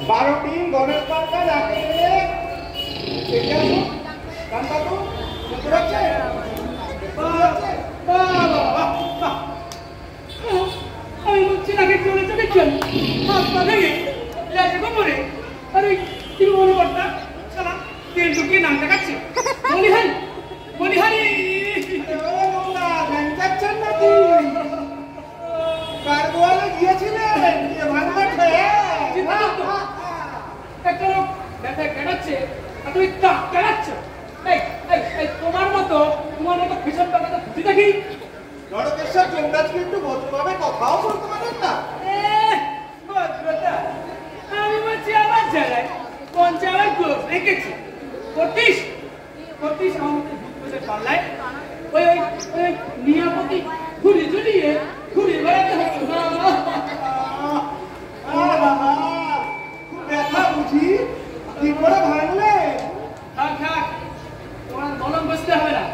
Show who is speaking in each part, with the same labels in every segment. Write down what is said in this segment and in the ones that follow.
Speaker 1: 12টি গণেশ পাতা রাখে
Speaker 2: আমি বলছি নাকি চলে চলেছেন হাত পা ভেঙে লেজে কোমরে আর ওই কি মনে করতা সারা তেল ঢুকিয়ে নাম দেখাচ্ছে বলিহারি
Speaker 1: যাচ্ছেন নাকি কারগোয়ালে গিয়েছিলেন
Speaker 2: একটা লোক ব্যথা কেটাচ্ছে আর তুমি তা কেটাচ্ছ তোমার মতো ভীষণ টাকাটা খুঁজে দেখি
Speaker 1: নরকেশ্বর চন্দ্রাজকে একটু ভদ্রভাবে কথাও বলতে পারেন না।
Speaker 2: আমি বলছি আমার জায়গায় পঞ্চায়েত রেখেছি করতিস আমাদের ভূত পাল্লায় ওই নিয়ামতি ঘুরি ঝুলিয়ে ঘুরে বেড়াতে হতো
Speaker 1: ব্যথা বুঝি কি করে ভাঙলে?
Speaker 2: থাক তোমার মলম বসতে হবে না,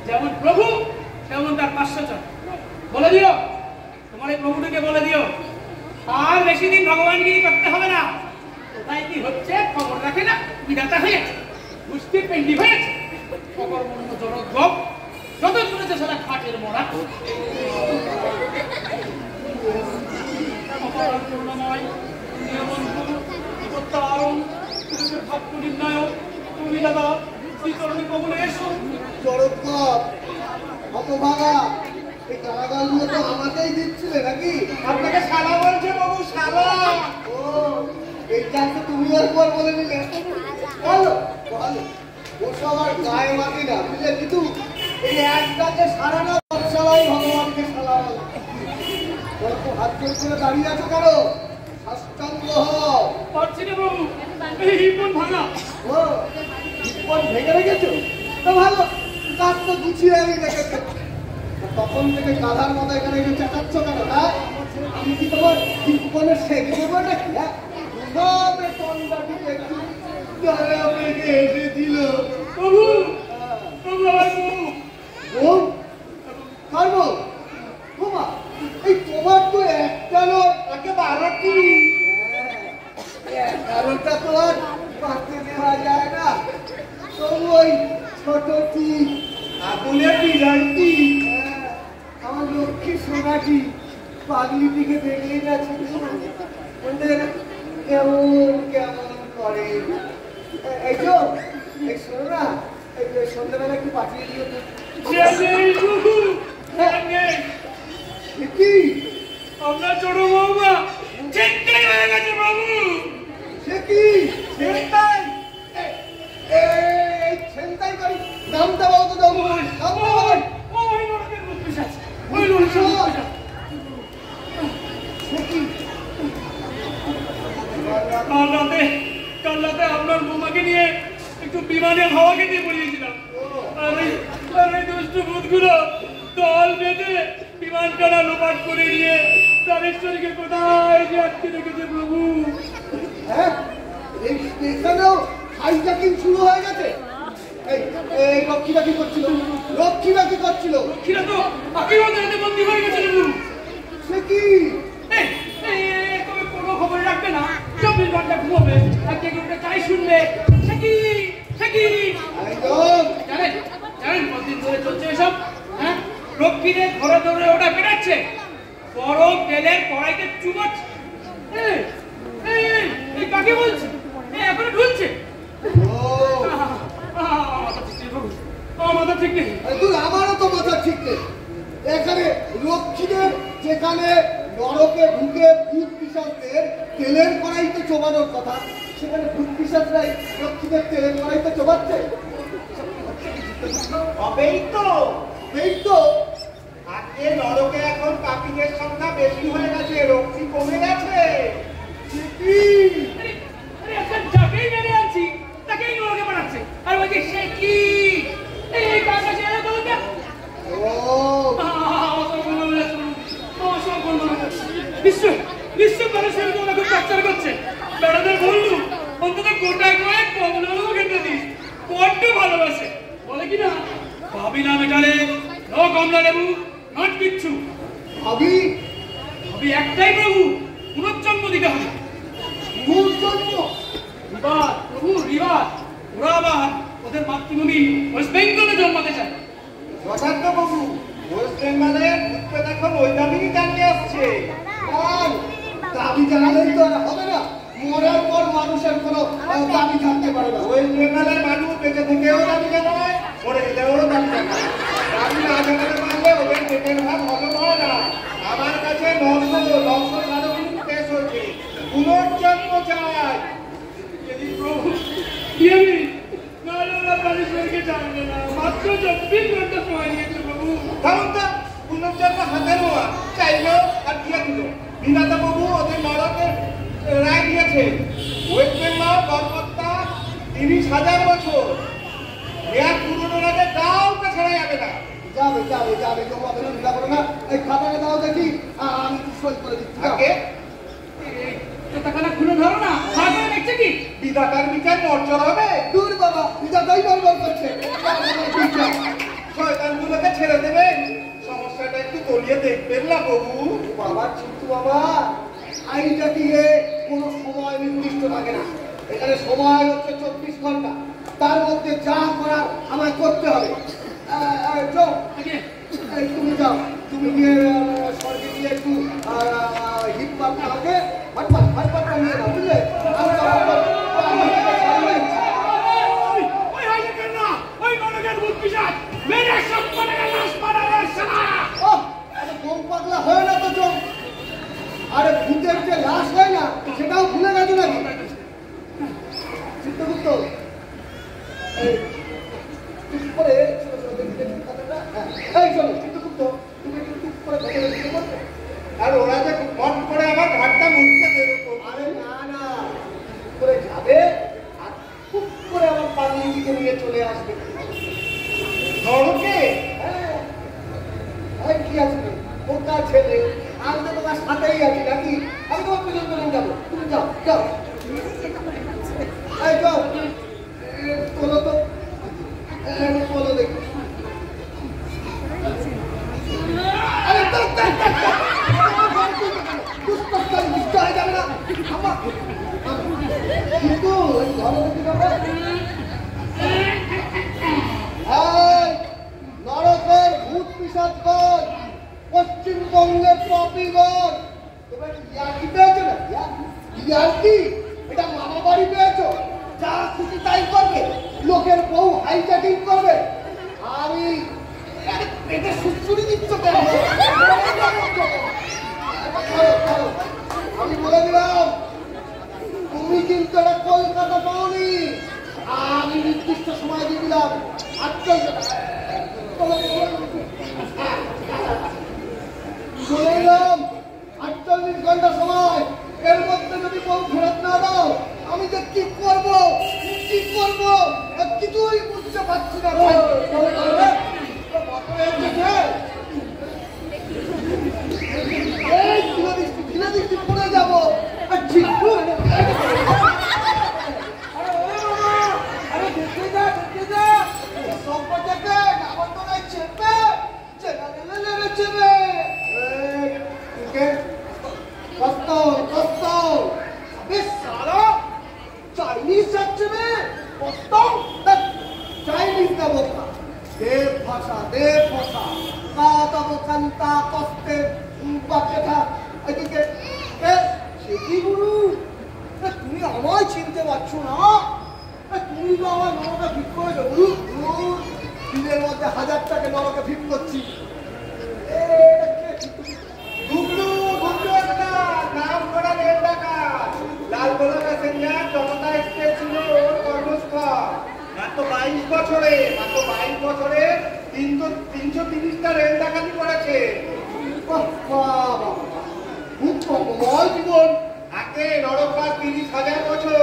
Speaker 2: যেমন প্রভু তেমন তার 500 জন। বলে দিও তোমার এই প্রভুটিকে বলে দিও আর বেশি দিন ভগবানগিরি করতে হবে না। কোথায় কি হচ্ছে খবর রাখে না, বিধাতা হয়েছে মুষ্টির পেন্ডি হয়েছে অকর্মণ্য জনদ্ভব যত শুনেছে সেটা খাটের মরা অপরাধপূর্ণময় নিয়মন্ত প্রত্যারণ ভাগ্য নির্ণায়ক তুমি দাদা শ্রীচরণে কবলে এসো।
Speaker 1: জড়দ্ভব হতভাগা এই গালাগালগুলো তো আমাকেই দিচ্ছিলে নাকি? আপনাকে শালা বলছে বাবু, শালা। ও এইটা তো তুমি আর পর বলে নিলে। ভালো ওসব আর গায়ে মাটি না বুঝলে, কিন্তু এই একটাকে সারা না শালাই ভগবানকে শালা বলে। তোরা তো হাত জোর করে দাঁড়িয়ে আছো কেন? সাষ্টাঙ্গ হও।
Speaker 2: পারছি না বাবু, এই হিপন ভাঙা।
Speaker 1: ও হিপন ভেঙে রেখেছো? তো ভালো, কাজ তো গুছিয়ে আমি রেখেছো। তখন থেকে গাধার মতো এখানে এসে চেঁচাচ্ছ কেন? হ্যাঁ, আমি কি তোমার হিপনের শেখ দেবো নাকি? হ্যাঁ, সবে তন্দাটিকে একটু গায়ে আপনাকে এসে দিল।
Speaker 2: বাবু আমার বউ
Speaker 1: কারবো তোমার এই তোমার তো একটা নয় তাকে 12টি। 11টা তো আর পাতে দেওয়া যায় না, তবু ওই ছোটটি আগুনের বিড়ালটি আমার লক্ষ্মী সোনাটি পাগলিটিকে দেখলেই না কেমন কেমন করে। এই তো এই শোনো না, এই সন্ধ্যাবেলা একটু পাঠিয়ে দিও তো। কি
Speaker 2: আমরা ছোট বৌমা চিন্তাই হয়ে গেছে বাবু।
Speaker 1: সে কি ছেনতাই? এই ছেনতাই করি নামটা বলো তো, দেবো নামটা বলো।
Speaker 2: ওই লোকের বুদ্ধিস আছে, ওই লোকের কাল রাতে আপনার বৌমাকে নিয়ে একটু বিমানের হাওয়া খেতে পড়িয়েছিলাম। আর এই দুষ্টু ভূতগুলো দল বেঁধে বিমানখানা লোপাট করে নিয়ে তারেশ্বরীকে কোথায় যে আটকে রেখেছে প্রভু।
Speaker 1: হ্যাঁ, এখানেও হাইজ্যাকিং শুরু হয়ে গেছে। এই লক্ষ্মীরা কি করছিল? লক্ষ্মীরা তো
Speaker 2: আগেই ওদের বন্দী হয়ে গেছে প্রভু।
Speaker 1: সে কি
Speaker 2: তবে কোনো খবর রাখবে না, 24 ঘন্টা ঘুমোবে আর কে কেউ চাই শুনবে। সে কি জানেন কতদিন ধরে চলছে এসব? হ্যাঁ, লক্ষ্মীদের ঘরে ধরে ওটা পেটাচ্ছে, গরম তেলের কড়াইতে চুমাচ্ছে। এই কাকে বলছে? এখনো ঢুলছে। মাথা ঠিক নেই।
Speaker 1: আমারও তো মাথা ঠিক নেই। এখানে লক্ষ্মীদের যেখানে নরকে ঢুকে ভূত পিশাচদের তেলের কড়াইতে চোবানোর কথা, সেখানে ভূত পিশাচরাই লক্ষ্মীদের তেলের কড়াইতে চোবাচ্ছে। আজকে নরকে এখন পাপিদের সংখ্যা বেশি হয়ে গেছে, লক্ষ্মী কমে গেছে।
Speaker 2: যাকেই মেরে আনছি তাকেই নরকে পাঠাচ্ছে আর বলছি সে কি নিশ্চয় মানুষের জন্য খুব কাচ্চার করছে। বেড়াদের বললু অন্তত গোটায় কয়েক কমলাও খেতে দিস, বড্ড ভালোবাসে। বলে কিনা ভাবি না মেটালে নো কমলা লেবু নট কিচ্ছু। ভাবি একটাই প্রভু, পুনর্জন্ম দিতে হবে।
Speaker 1: পুনর্জন্ম
Speaker 2: এবার প্রভু রিবাজ ওরা আবার ওদের মাতৃভূমি ওয়েস্ট বেঙ্গলে জন্মাতে চায়।
Speaker 1: যথার্থ বাবু, ওয়েস্ট বেঙ্গলের ভূতপ্রেত এখন ওই দাবিই জানিয়ে আসছে। আর দাবি জানালেই তো আর হবে না, মরার পর মানুষের কোনো দাবি থাকতে পারে না। ওয়েস্ট বেঙ্গলের মানুষ বেঁচে থেকেও দাবি জানায়, মরে গেলেও দাবি জানায়। দাবি না জানাতে পারলে ওদের পেটের ভাত হজম হয় না। আমার কাছে 900 কেস হয়েছে, পুনর্জন্ম চাই।
Speaker 2: যদি প্রভু আমি নারায়ণা পারিশ্রমিকে জানবে না, মাত্র 24 ঘন্টা সময় নিয়েছে প্রভু।
Speaker 1: কারণ তো পুনর্জন্ম হাতে নেওয়া চাইলেও আর দিয়ে দিল। বিধাতা বাবু ওদের নরকের রায় দিয়েছে। ওয়েস্ট বেঙ্গল কলকাতা 30,000 বছর এর পুরনো রাজে কাউকে ছাড়া যাবে না। যাবে যাবে যাবে, তোমাদের চিন্তা করো না। এই খাতাটা দাও দেখি, আমি সই করে দিচ্ছি। আগে
Speaker 2: খাতাখানা খুলে ধরো না, খাতায় লিখছে কি?
Speaker 1: বিধাতার বিচার নড়চড় হবে। দূর বাবা, বিধাতাই নড়বড় করছে। শয়তানগুলোকে ছেড়ে দেবেন, সমস্যাটা একটু তলিয়ে দেখবেন না বাবু। বাবা চিন্তু বাবা, আইনটা দিয়ে কোনো সময় নির্দিষ্ট থাকে না। এখানে সময় হচ্ছে 24 ঘন্টা, তার মধ্যে যা করার আমায় করতে হবে। তুমি যাও, তুমি গিয়ে স্বর্গে গিয়ে একটু হিট পাট আমাকে হাটপাটটা নিয়ে নাও, বুঝলে? পাগলা হয় না তো চোখ, আরে ভূতের যে লাশ হয় না সেটাও ভুলে গেছে নাকি? চিত্তগুপ্ত আর ওরা যে মট করে আমার ঘাটটা মুখতে বেরোতো। আরে না না, করে যাবে আর খুব করে আমার পাগলিটিকে নিয়ে চলে আসবে নরকে। হ্যাঁ, কি আছে বোকা ছেলে, আমি তো তোমার সাথেই আছি নাকি? আমি তোমার পেছন পেছন যাবো, তুমি যাও যাও। এই যাও, বলো তো, বলো দেখি। আরে দুষ্ট হয়ে যাবে না কিন্তু নরকের ভূত পিশাচগণ, পশ্চিমবঙ্গের পাপীগণ, তোমরা ইয়ার্কি পেয়েছো না? ইয়ার্কি? এটা মামা বাড়ি পেয়েছো, যা খুশি তাই করবে, লোকের বউ হাইজ্যাকিং করবে। আমি পেটে সুচুরি দিচ্ছ কেন? আমি বলে দিলাম, তুমি কিন্তু এটা কলকাতা পাওনি। আমি নির্দিষ্ট সময় দিয়ে দিলাম 48 ঘন্টা সময়। এর মধ্যে যদি বউ ফেরত না দাও, আমি যে কি করবো কিছুই বুঝতে পারছি না। পড়ে যাবো। চাইনিজ যাচ্ছে চাইনিজ না বোকা, দেব ভাষা কাতা বোকান্তা কষ্টে বাচ্চা। এদিকে সে কি গুরু, তুমি আমায় চিনতে পারছো না? তুমি তো আমার নরকে ভিট করেছো। দিনের মধ্যে 1000 টাকা নরকে ভিট করছি। নাম করা রেল ডাকাত, লালগোলা প্যাসেঞ্জার জনতা এক্সপ্রেস ছিল ওর কর্মস্থল। মাত্র 22 বছরে 330টা রেল ডাকাতি করেছে। খুব কমল জীবন। আগে নরকবাস 30,000 বছর।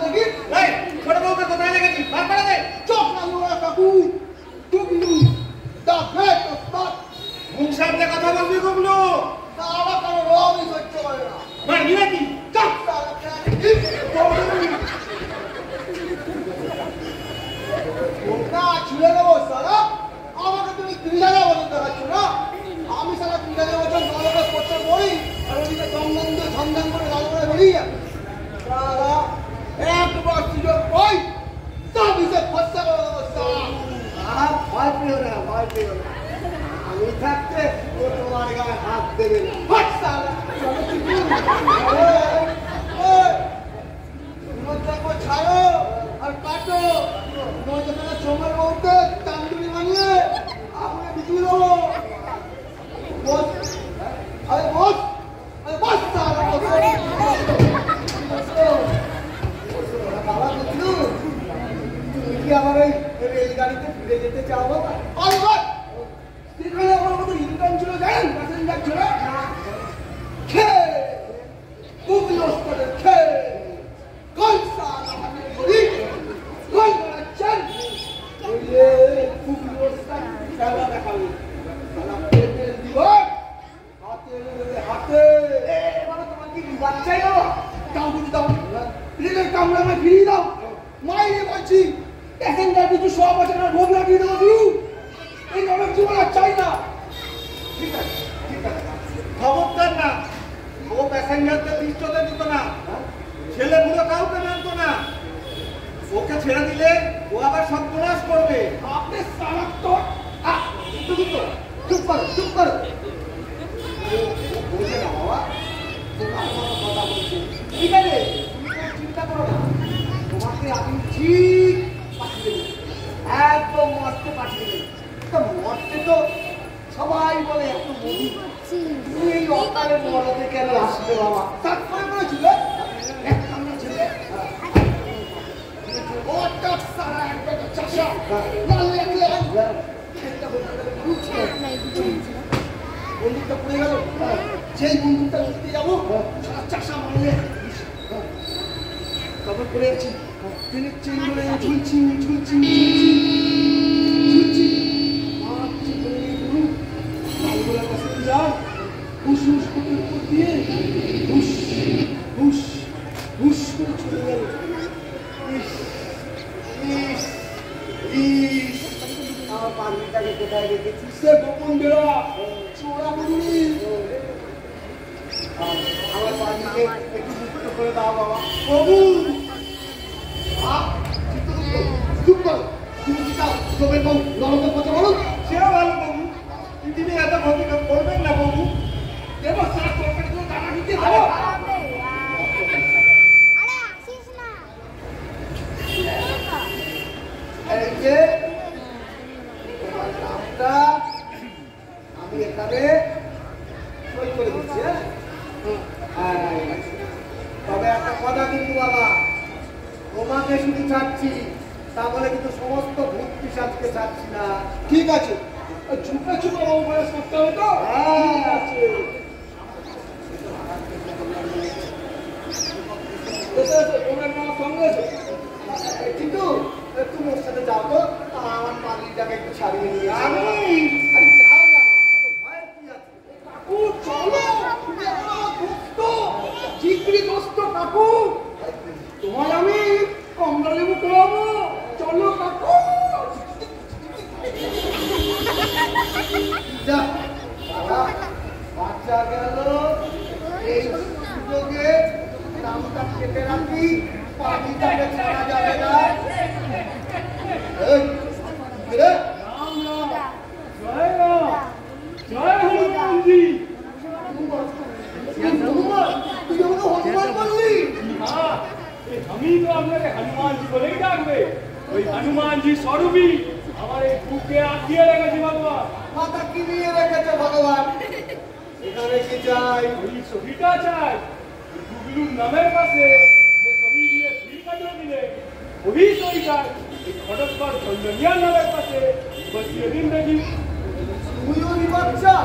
Speaker 1: দেখি ছোট বউকে কোথায় লেগেছি? চোখ না কাকু, মুখ সামনে কথা বলবি গুগলু। আমার কারো রবই সহ্য করে না। মারবি নাকি? ছুড়ে দেবো সারা। আমাকে তুমি 30,000 বছর দেখাচ্ছ না? আমি সারা 30,000 বছর নরকে করতে পড়ি আর ওদিকে দমদম দিয়ে ঝমঝম করে লাল করে বেরিয়ে যাবে। ছাড়ো আর কাটো সময় বলতে তান্দুরি বানিয়ে আমরা বিক্রি দেবো। আরে বস, আরে বস বাবা বুঝলু, তুমি কি আমার এই রেলগাড়িতে ফিরে যেতে চাও বাবা? সেখানে আমার মতো ইনকাম ছিল জানেন, প্যাসেঞ্জার ছিল খেয়ে খুব লস করে খেয়ে কল সাল আমাদের বলি কল করাচ্ছেন খুব লসটা খেলা দেখাবে খেলা পেতে দিব হাতে হাতে বাবা তোমার কি বাচ্চাই বাবা দাও বলি দাও রেলের কামড়া আমায় ফিরিয়ে দাও মাইরে বলছি প্যাসেঞ্জার কিছু সব আছে না ভোগ লাগিয়ে দেবো দিউ এই অনেক জীবন আর চাই না। ঠিক আছে ঠিক আছে খবরদার না, ও প্যাসেঞ্জারদের দৃষ্টতে দিত না, ছেলে বুড়ো কাউকে মানতো না, ওকে ছেড়ে দিলে ও আবার সর্বনাশ করবে। আপনি সারাক তো চুপ করো চুপ করো, বোঝে না বাবা, তোমার কথা বলছি ঠিক আছে, তুমি চিন্তা করো না, তোমাকে আমি ঠিক পাঠিয়ে দেবো, একদম মস্তে পাঠিয়ে দেবো। মস্তে তো সবাই বলে এত মধু, তুমি এই অকালে মরতে কেন আসলে বাবা? তারপরে বলেছিল এক কামনা ছেলে বন্দুকটা পড়ে গেল, সেই বন্দুকটা নিতে যাবো চাষা মারলে তারপর পড়ে আছি ট্রেনের চেন ধরে ঝুলছি ঝুলছি ঝুলছি লালগোলার কাছে যা হুস হুস করে উপর দিয়ে হুস হুস হুস করে চলে গেল। আমার পানিটাকে কোথায় রেখেছিস সে গোপন বেড়া চোরা বুড়ি, আমার পানিকে একটু মুক্ত করে দাও বাবা। প্রভু চুপ করো, তুমি কি চাও তোদের বউ নরকের পথে বলো? সেও ভালো বাবু, তিনি এত ক্ষতি করবেন না বাবু, দেবো সারা তরকারি করে টাকা দিতে দেবো। এই যে তোমার নামটা আমি এখানে সই করে দিচ্ছি, হ্যাঁ? তবে একটা কথা কিন্তু বাবা, তোমাকে শুধু ছাড়ছি তা বলে কিন্তু সমস্ত ভূত পিশাচকে ছাড়ছি না। ঠিক আছে, চুপে চুপে বাবু বয়স করতে হবে তো? হ্যাঁ আছে। তোমার মা সঙ্গে আছে কিন্তু তুমি ওর সাথে যাও তো, আমার পানিটাকে একটু ছাড়িয়ে নিয়ে যাও না, ভয়ের কি আছে? কাকু চলো, তুমি আমার দোস্ত, জিগরি দোস্ত কাকু, তোমায় আমি কমলা লেবু খাওয়াবো, চলো কাকু। বাচ্চা গেল, এই সুযোগে নামটা কেটে রাখি, পানিটাকে ছাড়া যাবে না।
Speaker 2: জয় হনুমানজি।
Speaker 1: তুই আমাকে হনুমান বললি?
Speaker 2: আমি তো আপনাকে হনুমানজি বলেই ডাকবে, ওই হনুমানজি স্বরূপই আমার এই বুকে আঁকিয়ে রেখেছে ভগবান।
Speaker 1: মাথা কি নিয়ে রেখেছে ভগবান? এখানে কি চাই?
Speaker 2: ওই ছবিটা চাই, গুগলুর নামের পাশে যে ছবি দিয়ে ফিল্মটা দিলে ওই ছবিটা এই ঘটকর চন্দনিয়ার নামের পাশে বসিয়ে দিন দেখি।
Speaker 1: তুইও নি বাচ্চা,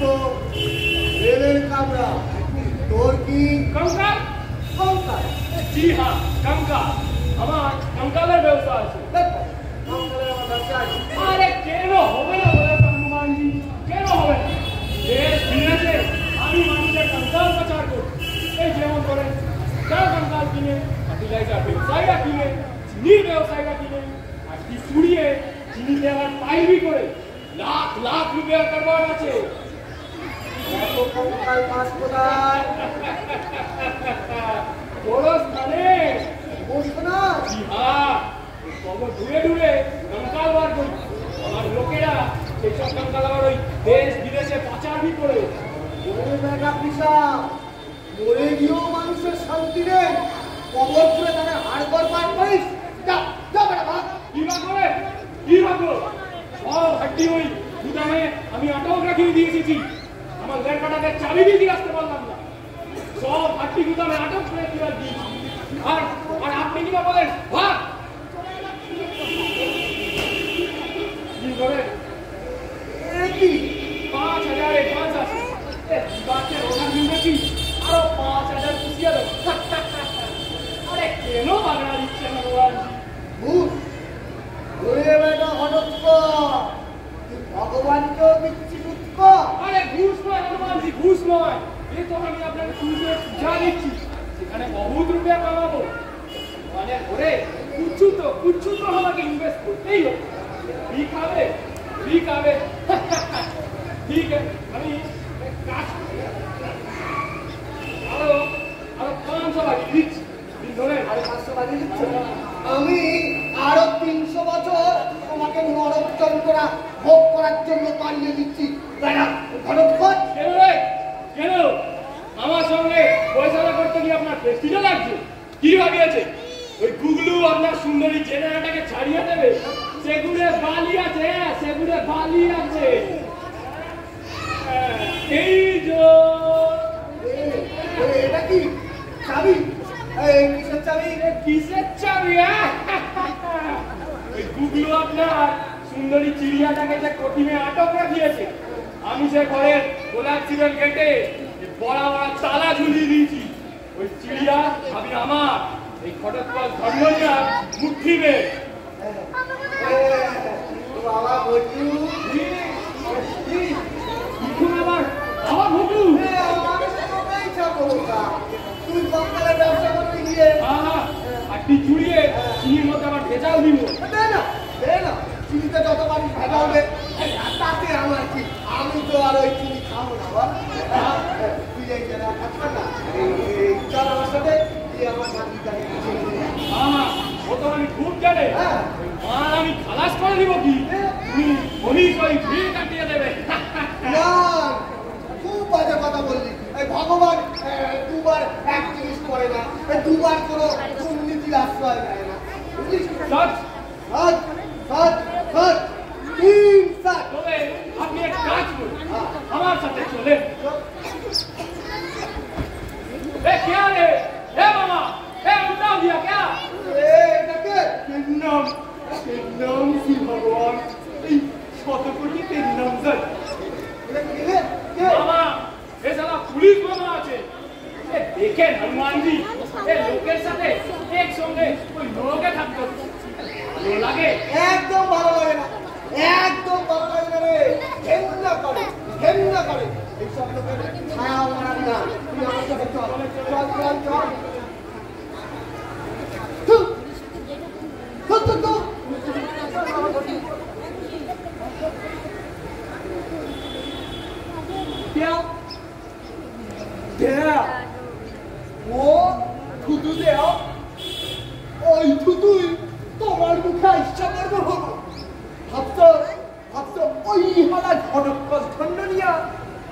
Speaker 1: তো রেলের কামরা, তোর কি
Speaker 2: কঙ্কাল?
Speaker 1: কঙ্কাল?
Speaker 2: জি হ্যাঁ কঙ্কাল, আমার কঙ্কালের ব্যবসা আছে।
Speaker 1: কঙ্কালের আমার ব্যবসা আছে।
Speaker 2: আরে কেন হবে না বলে হনুমানজি, কেন হবে না? দেশ বিদেশে আমি মানুষের কঙ্কাল পাচার করি, এই যেমন করে যার কঙ্কাল কিনে ফার্টিলাইজার ব্যবসায়ীরা কিনে, চিনির ব্যবসায়ীরা কিনে, আর কি ছুড়িয়ে চিনিতে আবার পাইবি করে লাখ লাখ রুপিয়া কারবার আছে।
Speaker 1: এত কঙ্কাল পাস কোথায়?
Speaker 2: বড় স্থানে
Speaker 1: বসবো না?
Speaker 2: জি হ্যাঁ, কবর দূরে দূরে কঙ্কাল বার করি, আমার লোকেরা সেই সন্তানকাল আবার ওই দেশ বিদেশে পাচারই করে।
Speaker 1: ওরে বেটা পিসাব, মরে গিয়েও মানুষের শান্তি নেই, কবর করে তাদের হাড়গড় পার করিস। যা যা বেটা ভাগ।
Speaker 2: কি ভাগো রে, কি ভাগো? সব হাড্ডি ওই গুদামে আমি আটক রাখিয়ে দিয়ে এসেছি। আমার লেখাটাকে চাবি দিয়ে আসতে পারলাম না। সব হাড্ডি গুদামে আটক করে দিয়ে দিয়েছি। আর আর আপনি কি না বলেন ভাগ? কি বলেন?
Speaker 1: কি
Speaker 2: 5,000 অ্যাডভান্স আছে। বাচ্চার ওখান নিয়েছি, আরো 5,000 পুষিয়ে দেবো। আরে কেন বাগড়া দিচ্ছে না ভগবানজি?
Speaker 1: ভূত, ওরে বেটা হটস্কর, তুই ভগবানকেও দিচ্ছি দুঃখ।
Speaker 2: আরে ঘুষ নয় হনুমানজি, ঘুষ নয়। এই তো আমি আপনাকে ঘুষে যা দিচ্ছি, সেখানে বহুত রুপিয়া কামাবো। মানে ওরে কুচ্ছু তো আমাকে ইনভেস্ট করতেই হবে। ঠিক হবে, ঠিক হবে। ঠিক আছে, আমি এক কাজ করি। আরো 500 বাড়িয়ে দিচ্ছি। দিন ধরে
Speaker 1: আরে 500 বাজিয়ে দিচ্ছ? আমি আরো 300 বছর তোমাকে নরক যন্ত্রণা ভোগ করার জন্য পাঠিয়ে দিচ্ছি। বেটা হটস্কর।
Speaker 2: কেন রে? কেন? আমার সঙ্গে পয়সা করতে গিয়ে আপনার প্রেস্টিজও লাগছে? কি ভাবিয়েছে? ওই গুগলু আপনার সুন্দরী জেনারেটাকে ছাড়িয়ে দেবে? সেগুলো বালি আছে, সেগুলো বালি আছে। এই যে
Speaker 1: এটা কি চাবি? এই কিসের চাবি?
Speaker 2: কিসের চাবি? ওই গুগলু আপনার সুন্দরী চিড়িয়াটাকে যে কঠিনে আটক রাখিয়েছে, আমি সে ঘরের গোলাপ চিড়ের গেটে বড় বড় তালা ঝুলিয়ে দিয়েছি। ওই চিড়িয়া আমি আমার এই ঘটোৎকচ ধর্মনিয়া মুঠি মে।
Speaker 1: বাবা বটু,
Speaker 2: এখন আবার আমার ভুটু।
Speaker 1: তুই সকালে ব্যবসা করতে গিয়ে
Speaker 2: আটটি চুড়িয়ে চিনির মধ্যে আবার ভেজাল দিব।
Speaker 1: দে না চিনিতে যত পারিস ভেজাবে, তাতে আমার কি? আমি তো আর ওই চিনি খাবো না। বল তুই এই জায়গা খাচ্ছ না, চল আমার সাথে, তুই আমার বাড়িটাকে
Speaker 2: ও তো আমি খুব জানে। মাল আমি খালাস করে দিব কি? উনি ওই ভিড় কাটিয়ে দেবে।
Speaker 1: না, খুব বাজে কথা বললি। এই ভগবান দুবার এক জিনিস করে না, দুবার কোনো দুর্নীতির আশ্রয় দেয় না, বুঝলিস?
Speaker 2: সৎ
Speaker 1: সৎ সৎ সৎ তিন সাত।
Speaker 2: তবে আপনি এক কাজ করুন, আমার সাথে চলে। এ क्या রে? এ মামা, এ উঠাও দিয়া क्या?
Speaker 1: এটাকে
Speaker 2: নাম শ্রী ভগবান, এই শতকোটি নাম স্যার। মামা, এ সালা পুলিশ মামা আছে। এ দেখেন হনুমানজি, এ লোকের সাথে একসঙ্গে ওই লোকে থাকতো ভালো লাগে?
Speaker 1: একদম ভালো লাগে না, একদম ভালো লাগে না রে। ঘেন্না করে, ঘেন্না করে এইসব লোকের ছায়া মারার না। তুই আমার সাথে চল, চল চল চল। ও থুতু দেও, ওই থুতুই তোমার মুখে ইচ্ছা করবো হবো। ভাবছো ওই হালা ঘটকস খন্ড নিয়া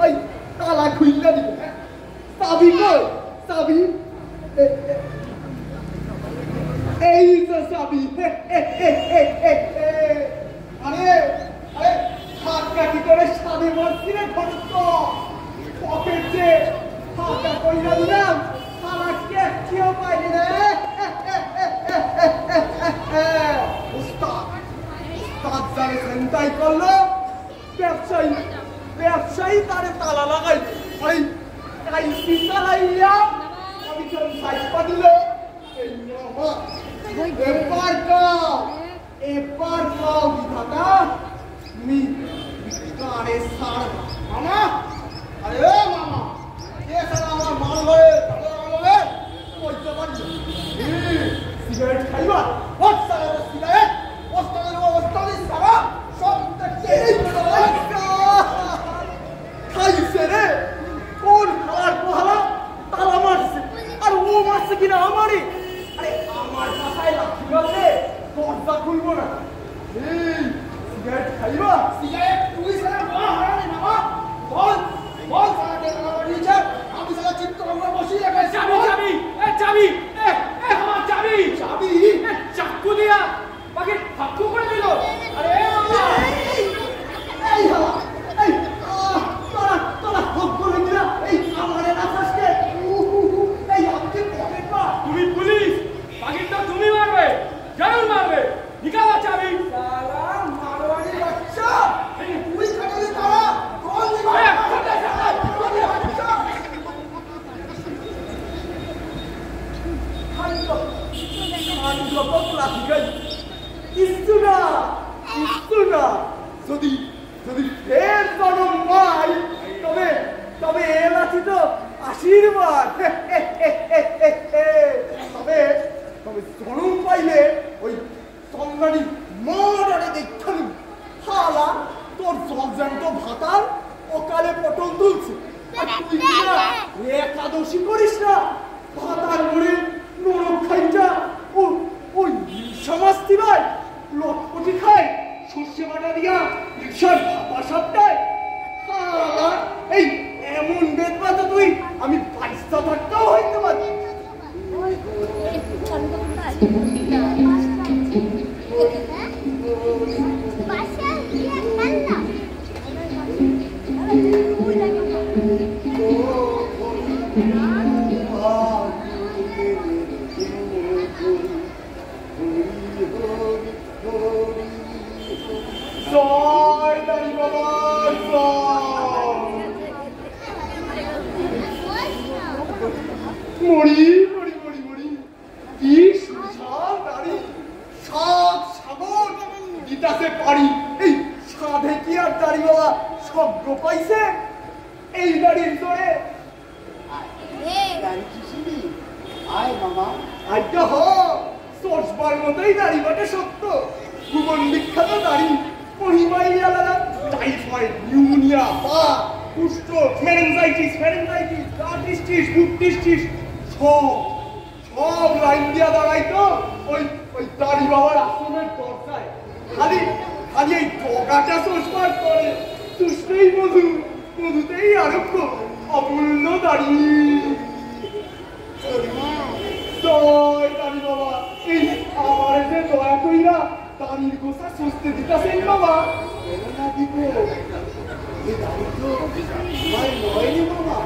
Speaker 1: ওই তালা খুললা দিব? চাবি কই? চাবি এই যে চাবি। আরে আরে হাত কাটি করে সামনে বসছি রে ঘটক, পকেট যে ফাঁকা কইরা দিলাম, সারা কেউ পাইনি রে। উস্তাদ যারে সেন্টাই করলো, ব্যবসায়ী তারে তালা লাগাই ওই কাইসি চালাইয়া আমি যখন সাইপা দিল। এবার কাও বিধাতা, তুমি কারে সার মামা। আরে মামা, এ সারা আমার মাল হয়ে কইতে পারছি সিগারেট খাইবা? হোয়াট সারা সিগারেট ওস্তাদের সারা সব খাইছে রে। কোন খাওয়ার পোহালা তালা মারছে, আর ও মারছে কিনা আমারই। আরে আমার মাথায় লাঠি মারলে দরজা খুলবো না। সিগারেট খাইবা? সিগারেট আছি তো আশীর্বাদ। তবে তবে জনম পাইলে ওই তঙ্গানি মারারে দেখখানি হালা তোর জলজান্ত ভাতার অকালে পটল তুলছে। আর তুই না একাদশী করিস না, ভাতার মরে নরক খাইটা ও ওই সমাস্তি ভাই লটপটি খায় সর্ষে বাটা দিয়া রিক্সার ভাপা সবটায়। এই এমন বেদবা তো তুই আমি বাইশটা থাকতেও হইতে পারি। মরি মরি মরি মরি কি সুশাল দাড়ি, সাত সাগর গীতাতে পারি। এই সাধে কি আর দাড়ি বাবা স্বর্গ পাইছে এই দাড়ির জোরে? আয় মামা আজ্ঞা হ সরসবার মতোই দাড়ি বাটে সত্য। ভুবন বিখ্যাত দাড়ি মহিমাই আলাদা। টাইফয়েড, নিউমোনিয়া, পা, কুষ্ঠ, মেনিনজাইটিস, আর্থ্রাইটিস, বুটিস্টিস সব লাইন দিয়া দাঁড়াই তো ওই দাড়ি বাবার আশ্রমের দরজায়। খালি খালি এই ডগাটা চশমার করে তুষ্টেই মধুতেই আরোগ্য অমূল্য দাড়ি। জয় দাড়ি বাবা, এই আমার যে দয়া কইরা দাড়ির গোসা সুস্থে দিতাছেন বাবা। না দিব এই দাড়ি তো আমার নয়নি বাবা।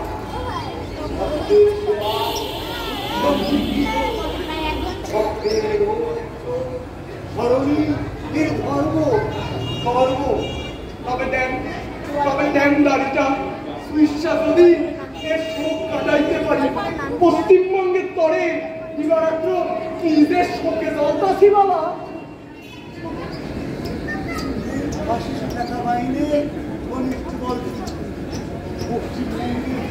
Speaker 1: তবে দেন দাড়িটা সুইচ্ছা যদি এর শোক কাটাইতে পারি। পশ্চিমবঙ্গের তরে দিবারাত্র কি যে শোকে জ্বলতাছি বাবা।
Speaker 3: 500 টাকা মাইনে ঘনিষ্ঠ বলছি পশ্চিমবঙ্গের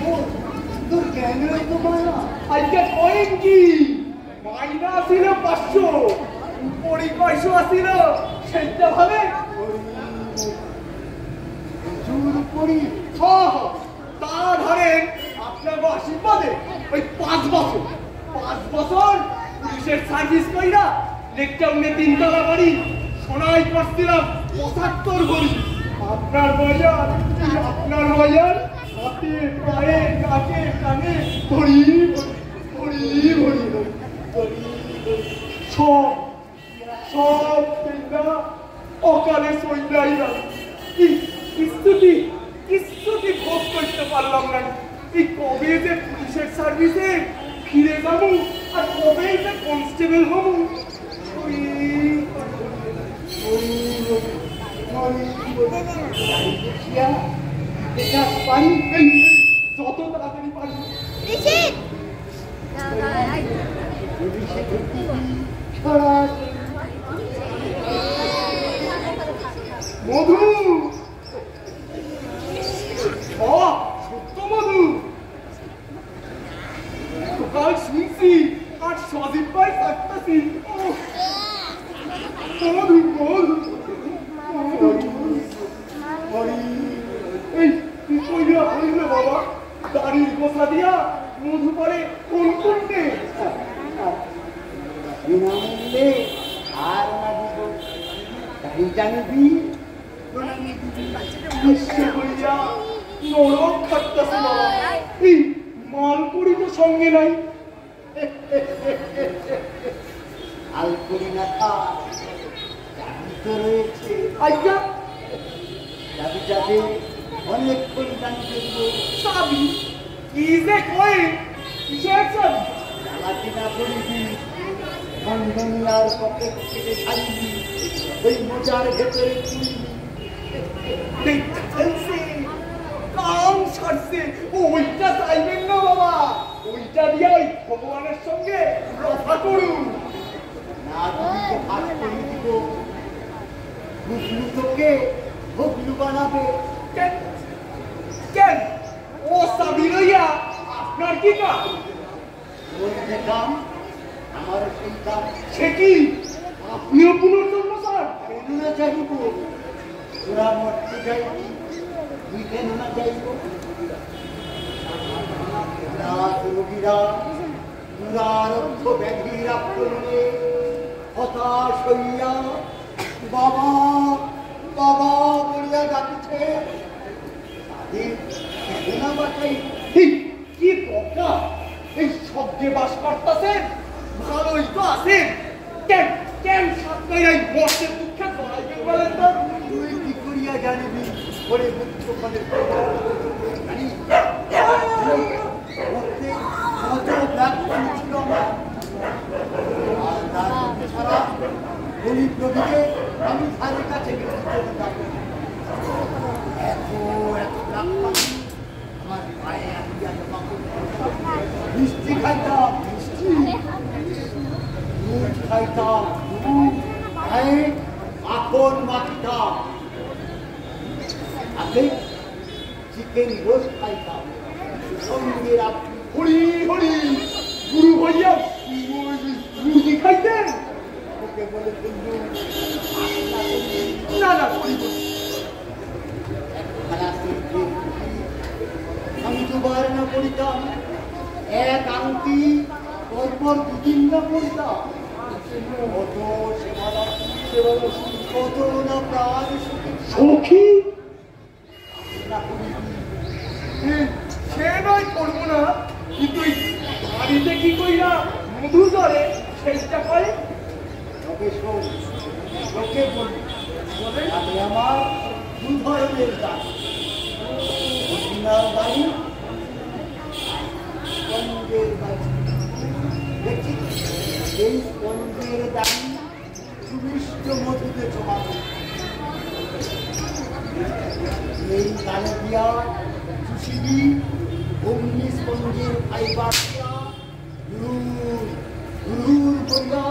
Speaker 3: তোর কেন এত মায়া?
Speaker 1: আজকে কয়েন কি মাইনা ছিল 500, পরিকয়শো আসিল সেইটা ভাবে
Speaker 3: করি
Speaker 1: তা ধরেন আপনার আশীর্বাদে ওই 5 বছর পুলিশের সার্ভিস কইরা লেকটাউনে 3 তলা বাড়ি সোনাই করছিলাম 75 গড়ি। আপনার বাজার হাতে পায়ে নাকে কানে ভরি সব অকালে সইলাইরা কিস্তুটি ভোগ করতে পারলাম না। এই কবে যে পুলিশের সার্ভিসে ফিরে যাবো আর কবে যে কনস্টেবল হবো। যত তাড়াতাড়ি পারি মধু সত্য মধু কাল শুনছি আর সজীব ভাই থাকতেছি। এই কইলে বাবা দাড়ির গোসা দিয়া মধু পরে কোন কোনটে
Speaker 3: বিনামূল্যে আর না দিব দাড়িটা নিবি
Speaker 1: নরক খাটতেছে বাবা। এই মালপুরি তো সঙ্গে নাই।
Speaker 3: আলপুরি না খা চাবি তো রয়েছে।
Speaker 1: আজ্ঞা
Speaker 3: চাবি যাবে অনেক পরিমাণ করব।
Speaker 1: চাবি কি যে কয়ে কিসের চাবি?
Speaker 3: চালাতে না করবি বন্ধনিয়ার পকেট থেকে ছাড়বি ওই মোজার ভেতরে
Speaker 1: কাম ছাড়ছে ওইটা চাইবেন না বাবা। ওইটা দিয়ে ওই ভগবানের সঙ্গে রফা করুন।
Speaker 3: না দিবি তো হাত করে দিব। ভুগলু তোকে ভুগলু বানাবে।
Speaker 1: কেন ও চাবি লইয়া
Speaker 2: কি কাজ?
Speaker 3: ওই দেখলাম আমার সেই কাজ।
Speaker 2: সে কি? আপনিও পুনর্জন্ম স্যার?
Speaker 3: কেন না চাইব? তোরা মরতে চাইবি, তুই কেন না চাইব? রোগীরা দুরারোগ্য ব্যাধির আক্রমণে হতাশ হইয়া বাবা বাবা বলিয়া ডাকিছে। তাদের কেন না বাঁচাই?
Speaker 2: কি কথা? এই শব্দে বাস করতেছেন? ভালোই তো আছেন। কেন কেন সাতটাই এই বর্ষের দুঃখে জড়াইতে বলেন তো?
Speaker 3: তুই কি করিয়া জানিবি ওরে বুদ্ধ ফলের জানিস? মধ্যে কত ব্যাখ্যান ছিল আমার। আর তার ছাড়া গরিব রোগীকে আমি ধারে কাছে যেতাম। এত এত ব্যাখ্যান আমার পায়ে আসিয়া জমা করত। মিষ্টি খাইতাম, মিষ্টি দুধ খাইতাম, দুধ গায়ে মাখন মাখিতাম। আগে চিকেন রোস্ট খাইতাম, সঙ্গে
Speaker 2: হরি হরি গুরু হইয়া মুরগি খাইতেন?
Speaker 3: ওকে বলে বন্ধু
Speaker 2: না না করি
Speaker 3: আমি দুবার না পড়িতাম, এক আংটি পরপর দুদিন না পড়িতাম। কত সেবা কত না প্রাণ
Speaker 2: সখী
Speaker 3: না করিবি।
Speaker 2: সে নয় করবো না, কিন্তু বাড়িতে কি কইরা মধু ধরে চেষ্টা করে।
Speaker 3: তবে শোন, লোকে বলি আমি আমার দু ধরনের গাছ, গাড়ি স্পঞ্জের গাছ। দেখছি এই স্পঞ্জের দাড়ি সুমিষ্ট মধুতে জমানো। এই গালে দিয়া চুষিবি অগ্নি স্পঞ্জের ফাইবার দিয়া হুর হুর করিয়া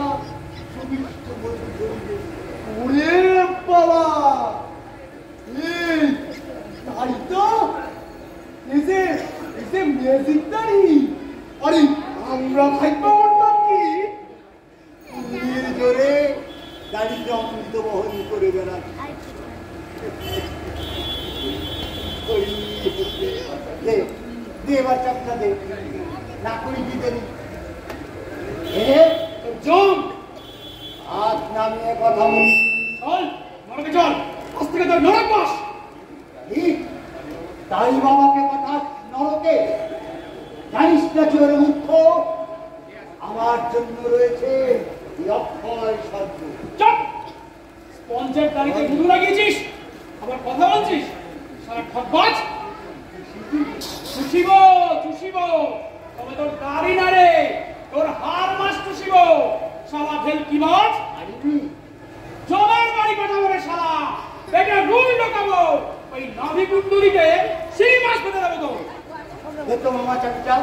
Speaker 3: সুমিষ্ট মধু ধরিবে।
Speaker 2: ওরে বাবা, এই তাই তো এসে ম্যাজিক দাড়ি। আরে আমরা খাইতে পারতাম কি?
Speaker 3: পুণ্যের জোরে গাড়িতে অমৃত বহন করে বেড়ান। দে দে এবার চাপটা দে, না করি কি দেরি।
Speaker 2: জম
Speaker 3: হাত নামিয়ে কথা বলি।
Speaker 2: চল নরকে চল, আজ থেকে তোর নরক বাস।
Speaker 3: তাই বাবাকে কথা নরকে জানিস না চোর মুখ্য আমার জন্য রয়েছে অক্ষয় স্বর্গ।
Speaker 2: চল, স্পঞ্জের দাড়িতে মধু লাগিয়েছিস, আবার কথা বলছিস? সারা ঠকবাজ। চুষিব চুষিব, তবে তোর দাড়ি না রে, তোর হার মাস চুষিব। শালা ফেল কি বাজ, জমার বাড়ি পাঠাবো রে শালা। এটা রুল ঢোকাবো, ওই নাভি কুণ্ডুরিতে সেই মাছ পেতে দেবো তো।
Speaker 3: দেখো মামা চাকরিটা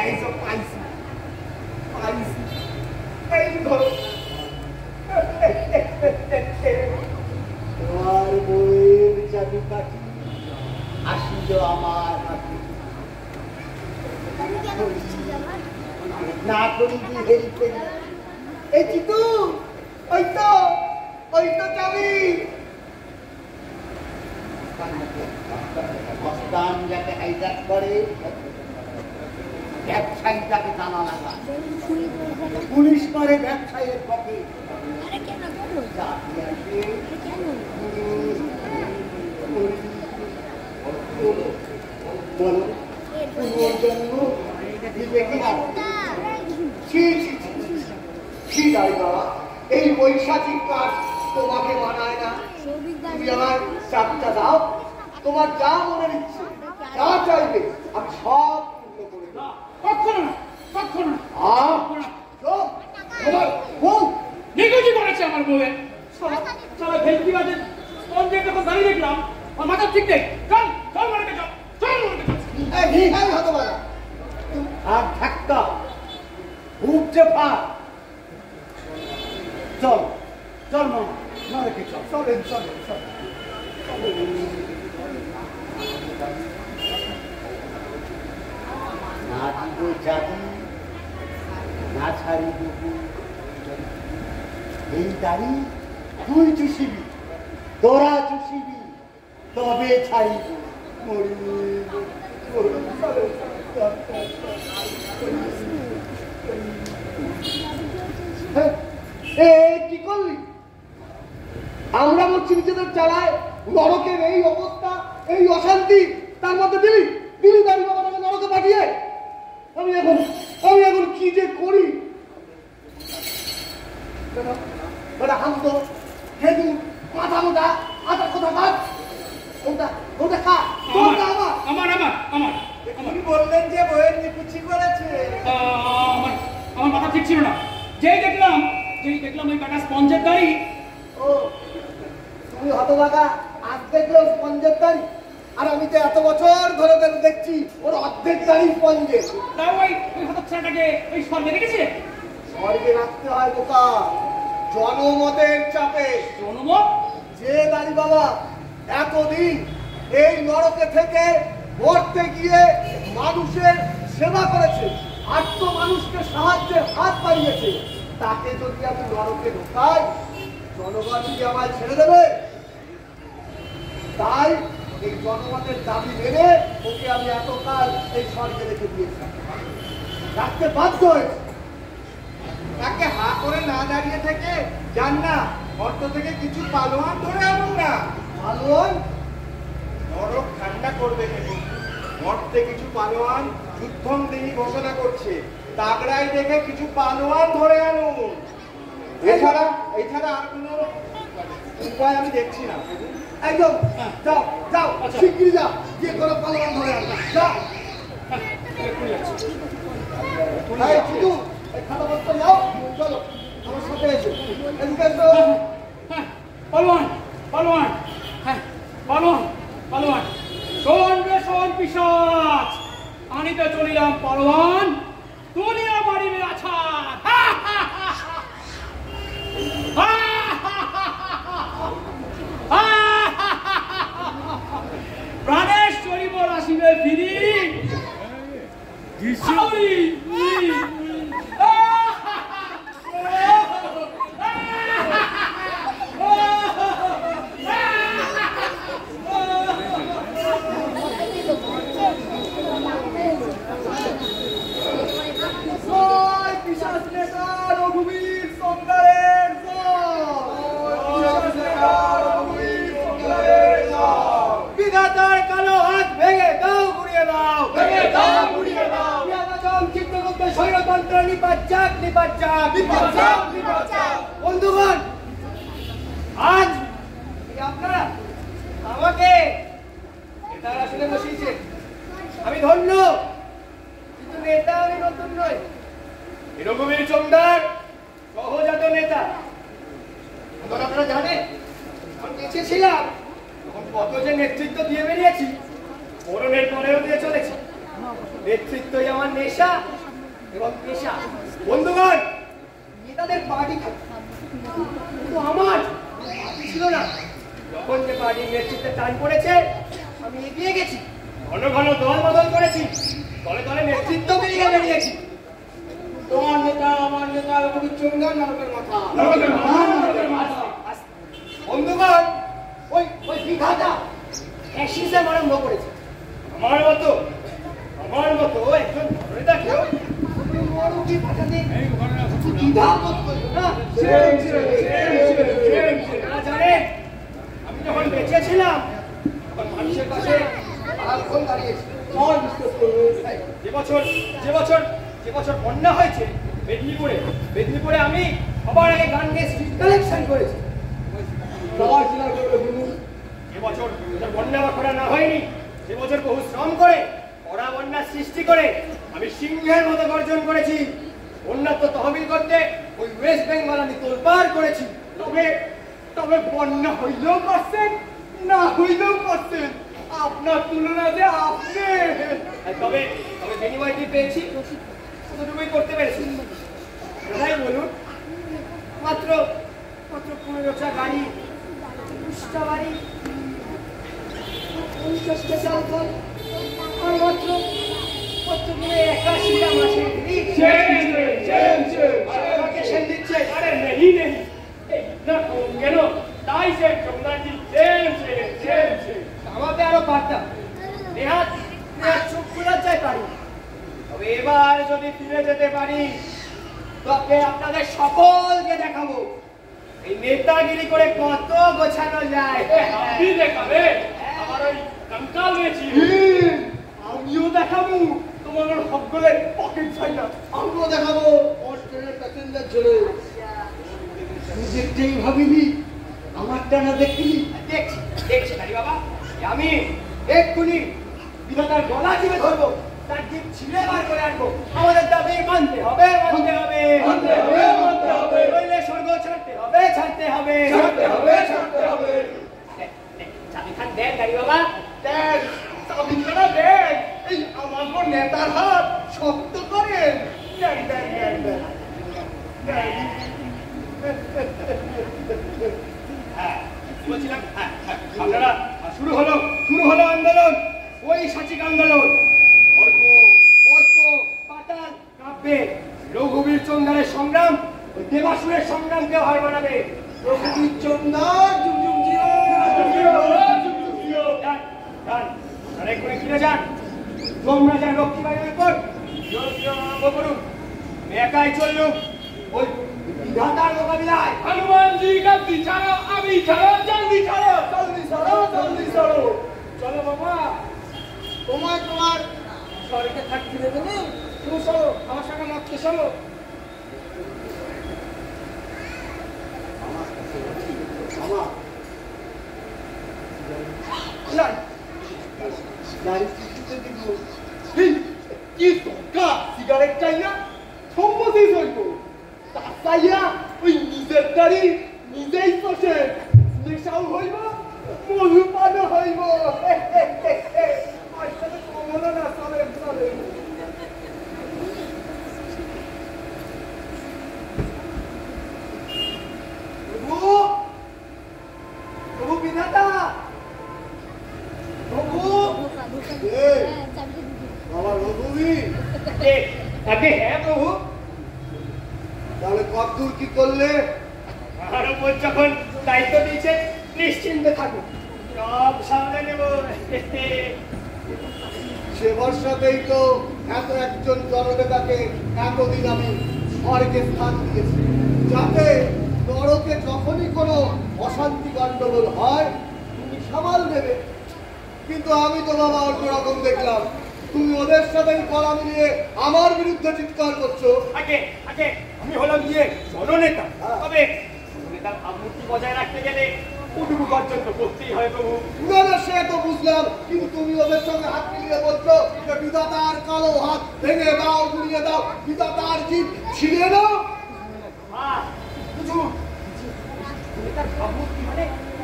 Speaker 2: এই তো পাইছি পাইছি, এই ধরো।
Speaker 3: তোমার বইয়ের চাবিকাঠি আসিল আমার হাতে। না করি কি হেরি ফেরি।
Speaker 1: এই চিতু, ওই তো চাবি।
Speaker 3: মস্তান যাকে হাইজাক করে ব্যবসায়ীটাকে জানা লাগা। পুলিশ করে ব্যবসায়ীর পক্ষে বলো পুনর্জন্ম দিবে কিনা?
Speaker 1: এই বৈশাখিক কাজ তোমাকে মানায় না। তুমি আমার চাপটা দাও, তোমার যা মনে নিচ্ছে যা চাইবে আমি সব পূর্ণ করে দেব।
Speaker 2: কখনো না, কখনো না,
Speaker 1: আহ,
Speaker 2: কখনো না।
Speaker 1: চুপ, তোমার বউ
Speaker 2: নিকুচি করেছে আমার বউয়ের। সারা ভেলকি বাজে স্পঞ্জের যখন দাঁড়িয়ে দেখলাম, আমার মাথা ঠিক নেই। চল চল মনে চল, চল মনে চল।
Speaker 1: এই হতবাগা,
Speaker 3: আর ধাক্কা উঠছে ফাঁক। চল চল মামা, না রেখে চল।
Speaker 1: চলেন চলেন চলেন।
Speaker 3: না দিব জাতি, না ছাড়িব এই দাড়ি তুই চুষিবি, তোরা চুষিবি, তবে ছাড়িব।
Speaker 1: কি করলি? আমরা বলছি নিজেদের চালায় নরকের এই অবস্থা, এই অশান্তি, তার মধ্যে দিলি দাঁড়িয়ে বাবাকে নরকে পাঠিয়ে। আমি এখন কি যে করি? হামতো খেদু মাথা মোটা আটা কথা কাজ ওটা খা
Speaker 2: আমার
Speaker 1: তুমি বললেন যে বইয়ের নিকুচি করেছে।
Speaker 2: আমার মাথা ঠিক ছিল না। যেই দেখলাম ওই কাটা স্পঞ্জের দাড়ি।
Speaker 1: ও তুমি হতভাগা, আজ দেখলো স্পঞ্জের দাড়ি, আর আমি তো এত বছর ধরে দেখছি ওর অর্ধেক দাড়ি স্পঞ্জে।
Speaker 2: তাও ওই হতচ্ছাটাকে ওই স্বর্গে দেখেছিলে?
Speaker 1: স্বর্গে রাখতে হয় বোকা, জনমতের চাপে।
Speaker 2: জনমত?
Speaker 1: যে দাড়ি বাবা এতদিন এই নরকে থেকে মরতে গিয়ে মানুষের সেবা করেছে, আত্ম মানুষকে সাহায্যের হাত বাড়িয়েছে, তাকে যদি আমি নরকে ঢোকাই, জনগণ কি আমায় ছেড়ে দেবে? তাই এই জনগণের দাবি মেনে ওকে আমি এতকাল এই স্বর্গে রেখে দিয়েছিলাম, রাখতে বাধ্য হয়েছে। তাকে হা করে না দাঁড়িয়ে থেকে যান না, অর্থ থেকে কিছু পালোয়ান ধরে আনুন না। পালোয়ান? নরক ঠান্ডা করবে কেন? মর্তে কিছু পালোয়ান যুদ্ধম দিনই ঘোষণা করছে, তাগড়াই দেখে কিছু পালোয়ান ধরে আনুন। এছাড়া আর কোনো উপায় আমি দেখছি না। একদম যাও যাও, শিগগিরি যাও, গিয়ে কোনো পালোয়ান ধরে আনবা। যাও। খাতাপত্র যাও, চলো আমার সাথে এসো।
Speaker 2: পালোয়ান শোন পিশাচ, আনিতে চলিলাম পালোয়ান, দুনিয়া মারিবে আছাড়। প্রাণেশ চরিবর আসিবে ফিরি।
Speaker 1: বিধাতার কালো হাত ভেঙে দাও, ঘুরিয়ে দাও, চিত্রগুপ্তের স্বৈরতন্ত্র নিপাত যাক। বন্ধুগণ, আজ আপনারা আমাকে নেতার আসনে বসিয়েছে, আমি ধন্য, কিন্তু নেতা আমি নতুন নই। এরকমের চমদার সহজাত নেতা। আপনারা জানেন আমি বেঁচে ছিলাম তখন কত যে নেতৃত্ব দিয়ে বেরিয়েছি, মরণের পরেও দিয়ে চলেছি। নেতৃত্বই আমার নেশা এবং পেশা। বন্ধুগণ, নেতাদের পার্টি থাকে, কিন্তু আমার ছিল না। যখন যে পার্টির নেতৃত্বে টান পড়েছে, আমি এগিয়ে গেছি, ঘন ঘন দল বদল করেছি, দলে দলে নেতৃত্ব পেরিয়ে বেরিয়েছি। তোমার নেতা আমার নেতা চুঙ্গার নরকের মাথা। বন্ধুগণ, ওই বিধাতা ফ্যাসিজম আরম্ভ করেছে। আমার মতো একজন নেতাকেও মরুটি পাঠাতে দ্বিধা বোধ করবে না। জানেন, আমি যখন বেঁচে ছিলাম তখন মানুষের পাশে সারাক্ষণ দাঁড়িয়েছি। যে বছর বন্যা হয়েছে মেদিনীপুরে আমি সবার আগে গান গিয়ে স্ট্রিট কালেকশন করেছি। যে বছর বন্যা বা খরা না হয়নি, সে বছর বহু শ্রম করে খরা বন্যা সৃষ্টি করে আমি সিংহের মতো গর্জন করেছি। বন্যার তো তহবিল করতে ওই ওয়েস্ট বেঙ্গল আমি তোলপাড় করেছি। তবে বন্যা হইলেও পারছেন, না হইলেও পারছেন, আপনার তুলনা যে আপনি। তবে বিনিময় কি পেয়েছি, কতটুকুই করতে পেরেছি। তাই বলুন, মাত্র 15টা গাড়ি, 20টা বাড়ি, 50টা চাল ফল আর মাত্র কতগুলো 81টা মাসের আমাকে সেন দিচ্ছে।
Speaker 2: अरे नहीं नहीं इतना कौन केन ताई से चोंगा की सेम
Speaker 1: আমাকে আরো পারতাম নেহাত চুপ করে যাই পারি। তবে এবার যদি ফিরে যেতে পারি তবে আপনাদের সকলকে দেখাবো এই নেতাগিরি করে কত গোছানো যায়।
Speaker 2: अभी দেখাবে আমার ওই কঙ্কাল মেছি
Speaker 1: আমিও দেখাবো তোমার সকলে পকেট ছাইনা। আমিও দেখাবো ট্রেনের প্যাসেঞ্জার ছেড়ে নিজেরটাই ভাবিনি আমারটা না দেখলি। দেখছি দেখছি নারী বাবা আমি এক্ষুনি বিধাতার গলা চিপে ধরবো তার জিভ ছিঁড়ে বার করে আনবো। আমাদের দাবি মানতে হবে মানতে হবে মানতে হবে মানতে হবে নইলে স্বর্গ ছাড়তে হবে ছাড়তে হবে ছাড়তে হবে ছাড়তে হবে। চাবি খান দেন নারী বাবা দেন চাবি খানা দেন। এই আমার পর নেতার হাত শক্ত করেন দেন দেন দেন দেন।
Speaker 2: হ্যাঁ বলছিলাম আপনারা শুরু হলো আন্দোলন ওই সাচিক আন্দোলন
Speaker 1: অর্ক অর্ক পাতাল কাঁপবে। রঘুবীর চন্দ্রের সংগ্রাম ওই দেবাসুরের সংগ্রামকে হার বানাবে। রঘুবীর চন্দ্র যুগ যুগ জিও
Speaker 2: করে কিনে যান তোমরা যান লক্ষ্মীবাইয়ের উপর আরম্ভ করুন। একাই চললুম
Speaker 1: ওই বিধাতার মোকাবিলায়।
Speaker 2: হনুমান জি গাদ্দি ছাড়ো আমি ছাড়ো জলদি ছাড়ো
Speaker 1: জলদি সরো জলদি সরো।
Speaker 2: চলো বাবা
Speaker 1: তোমার তোমার সরকে থাকতে দেবে না। তুমি সরো আমার সঙ্গে মতকে সরো। কি দরকার সিগারেট চাই না সম্মতি চলবো তার চাইয়া ওই নিজের দাড়ি নিজেই বসে নেশাও হইব মধুপানও হইব। কমলো না চলে চলে। প্রভু প্রভু বিধাতা প্রভু আমার রঘুবীর
Speaker 2: আগে হ্যাঁ প্রভু
Speaker 1: তাহলে কতদূর কি করলে?
Speaker 2: আমার উপর যখন দায়িত্ব দিয়েছে নিশ্চিন্তে থাকুন সব সামনে নেব।
Speaker 1: সে বর্ষাতেই তো এত একজন জননেতাকে এতদিন আমি স্বর্গে স্থান দিয়েছি যাতে নরকে যখনই কোনো অশান্তি গন্ডগোল হয় তুমি সামাল দেবে। কিন্তু আমি তো বাবা অন্যরকম দেখলাম তুমি ওদের সাথেই কলা মিলিয়ে আমার বিরুদ্ধে চিৎকার করছো।
Speaker 2: আগে আগে আমি হলাম গিয়ে জননেতা তবে জননেতার ভাবমূর্তি বজায় রাখতে গেলে উটুকু পর্যন্ত করতেই হয় প্রভু।
Speaker 1: না না সে তো বুঝলাম কিন্তু তুমি ওদের সঙ্গে হাত মিলিয়ে বলছো যে বিধাতার কালো হাত ভেঙে দাও গুড়িয়ে দাও বিধাতার জিভ ছিঁড়ে দাও।
Speaker 2: জননেতার ভাবমূর্তি মানে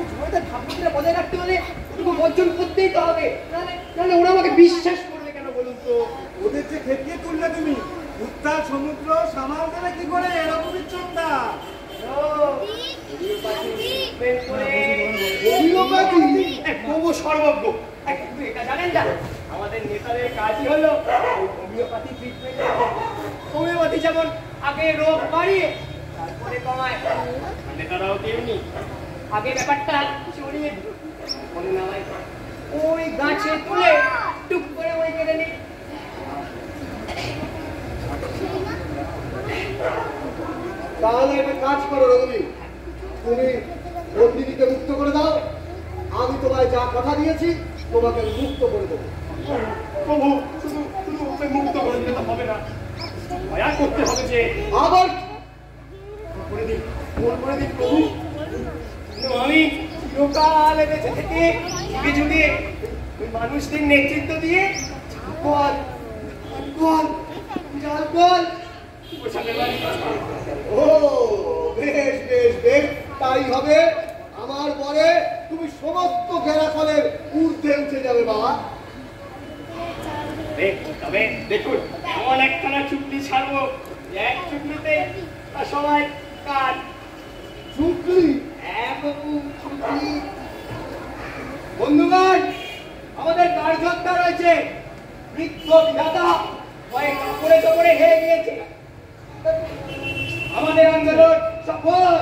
Speaker 2: জননেতার ভাবমূর্তিটা বজায় রাখতে হলে উটুকু বর্জন করতেই তো হবে নাহলে ওরা আমাকে বিশ্বাস করবে কেন বলুন তো।
Speaker 1: ওদের যে খেপিয়ে তুললে তুমি উত্তাল সমুদ্র সামাল দেবে কি করে এরকমই চন্দা
Speaker 2: সর্বজ্ঞ এটা জানেন না আমাদের নেতাদের কাজই হলো হোমিওপ্যাথি ট্রিটমেন্ট। হোমিওপ্যাথি যেমন আগে রোগ বাড়িয়ে তারপরে কমায় নেতারাও তেমনি আগে ব্যাপারটা চড়িয়ে বলে নামায় ওই গাছে তুলে টুক করে ওই কেটে নিই।
Speaker 1: তাহলে একটা কাজ করো রঘুবীর তুমি বন্দিনীকে মুক্ত করে দাও। আমি তোমায় যা কথা দিয়েছি তোমাকে মুক্ত করে দেবো।
Speaker 2: প্রভু শুধু শুধু ওকে মুক্ত করে দিলে তো হবে না দয়া করতে হবে যে
Speaker 1: আবার
Speaker 2: করে দিন প্রভু আমি চিরকালে বেঁচে থেকে যুগে যুগে ওই মানুষদের নেতৃত্ব দিয়ে
Speaker 1: বল বল জল বল।
Speaker 2: বোঝাতে পারি।
Speaker 1: ও বেশ বেশ বেশ তাই হবে। আমার পরে তুমি সমস্ত ঘেরাফলের ঊর্ধ্বে উঠে যাবে বাবা।
Speaker 2: তবে দেখুন এমন একখানা চুক্তি ছাড়বো এক চুক্তিতে সবাই কাজ
Speaker 1: চুকলি
Speaker 2: এক
Speaker 1: বন্ধুগণ আমাদের কার্যকর্তা রয়েছে বৃদ্ধ বিধাতা কয়েক কাপড়ে চোপড়ে হেরে গিয়েছে। আমাদের আন্দোলন সফল।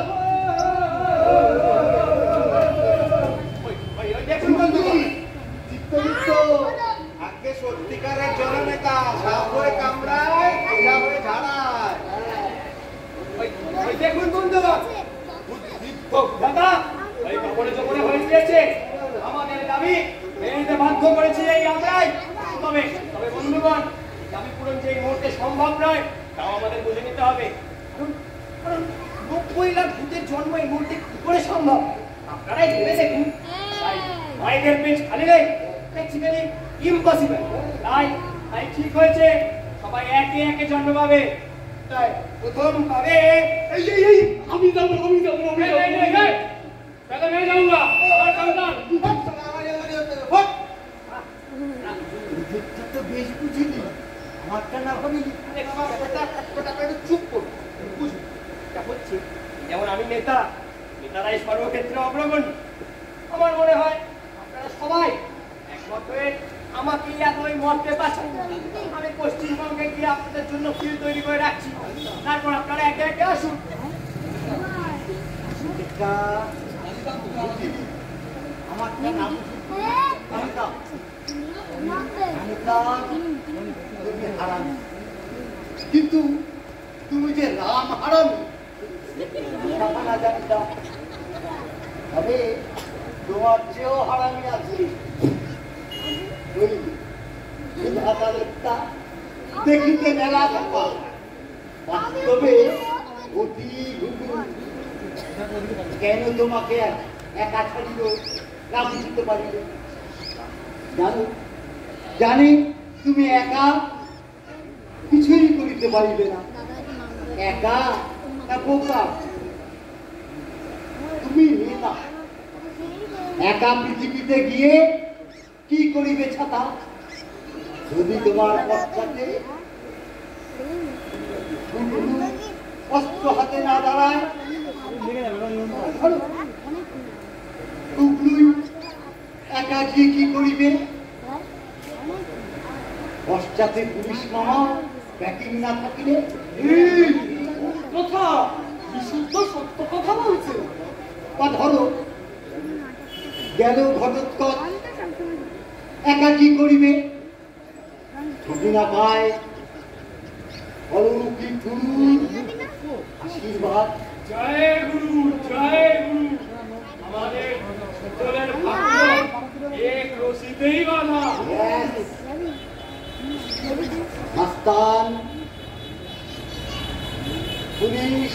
Speaker 1: দেখুন বন্ধু, চিত্তগুপ্ত আগে সত্যিকারের জননেতা, সাপ হয়ে কামড়ায়, এরা হয়ে ঝাড়ায়। দেখুন বন্ধু, দাদা ওই কাপড়ে চোপড়ে হয়ে গিয়েছে। আমাদের দাবি মেনে নিতে বাধ্য করেছি এই আমরাই। তবে তবে বন্ধুগণ, দাবি পূরণ যে এই মুহূর্তে সম্ভব নয়, তাও আমাদের বুঝে নিতে হবে। কারণ 90 লাখ ভূতের জন্ম এই মুহূর্তে কি করে সম্ভব? আপনারাই ভেবে দেখুন। মাইকের পেজ খালি নেই, প্র্যাকটিক্যালি ইম্পসিবল। তাই ঠিক হয়েছে, সবাই একে একে জন্ম পাবে। তাই প্রথম পাবে আমি যাবো।
Speaker 2: पहले मैं जाऊंगा और कंगाल
Speaker 3: তো বেশ বুঝিনি, আমারটা না ভাবিনি।
Speaker 1: চুপ করুন, বুঝুন হচ্ছে। যেমন আমি নেতারাই সর্বক্ষেত্রে অগ্রগণ্য। আমার মনে হয় আপনারা সবাই একমত হয়ে আমাকে এতই মর্তে পাচ্ছেন। আমি পশ্চিমবঙ্গে গিয়ে আপনাদের জন্য ফিল্ড তৈরি করে রাখছি, তারপর আপনারা একে একে আসুন।
Speaker 3: আমারটা না কিন্তু তুমি যে রাম হারামি জানিতাম, তবে তোমার চেয়েও হারামি আছে। দেখিতে মেলা থাকা, বাস্তবে অতি ঘুঘু। কেন তোমাকে একা ছাড়িল, রাজি দিতে পারিল? জানো, জানি তুমি একা কিছুই করিতে পারিবে না। একা না বোকা, তুমি নেতা। একা পৃথিবীতে গিয়ে কি করিবে ছাতা? যদি তোমার পশ্চাতে অস্ত্র হাতে না দাঁড়ায়, একা গিয়ে কি করিবে? পশ্চাতে পুলিশ মামা ব্যাকিং না থাকিলে? কথা বিশুদ্ধ সত্য কথা বলছে। বা ধরো গেল ঘটোৎকচ, একা কি করিবে? যদি না পায় অলৌকিক গুরুর আশীর্বাদ।
Speaker 2: জয় গুরু, জয় গুরু। আমাদের সকলের ভাগ্য এক রশিতেই বাঁধা।
Speaker 3: মাস্তান, পুলিশ,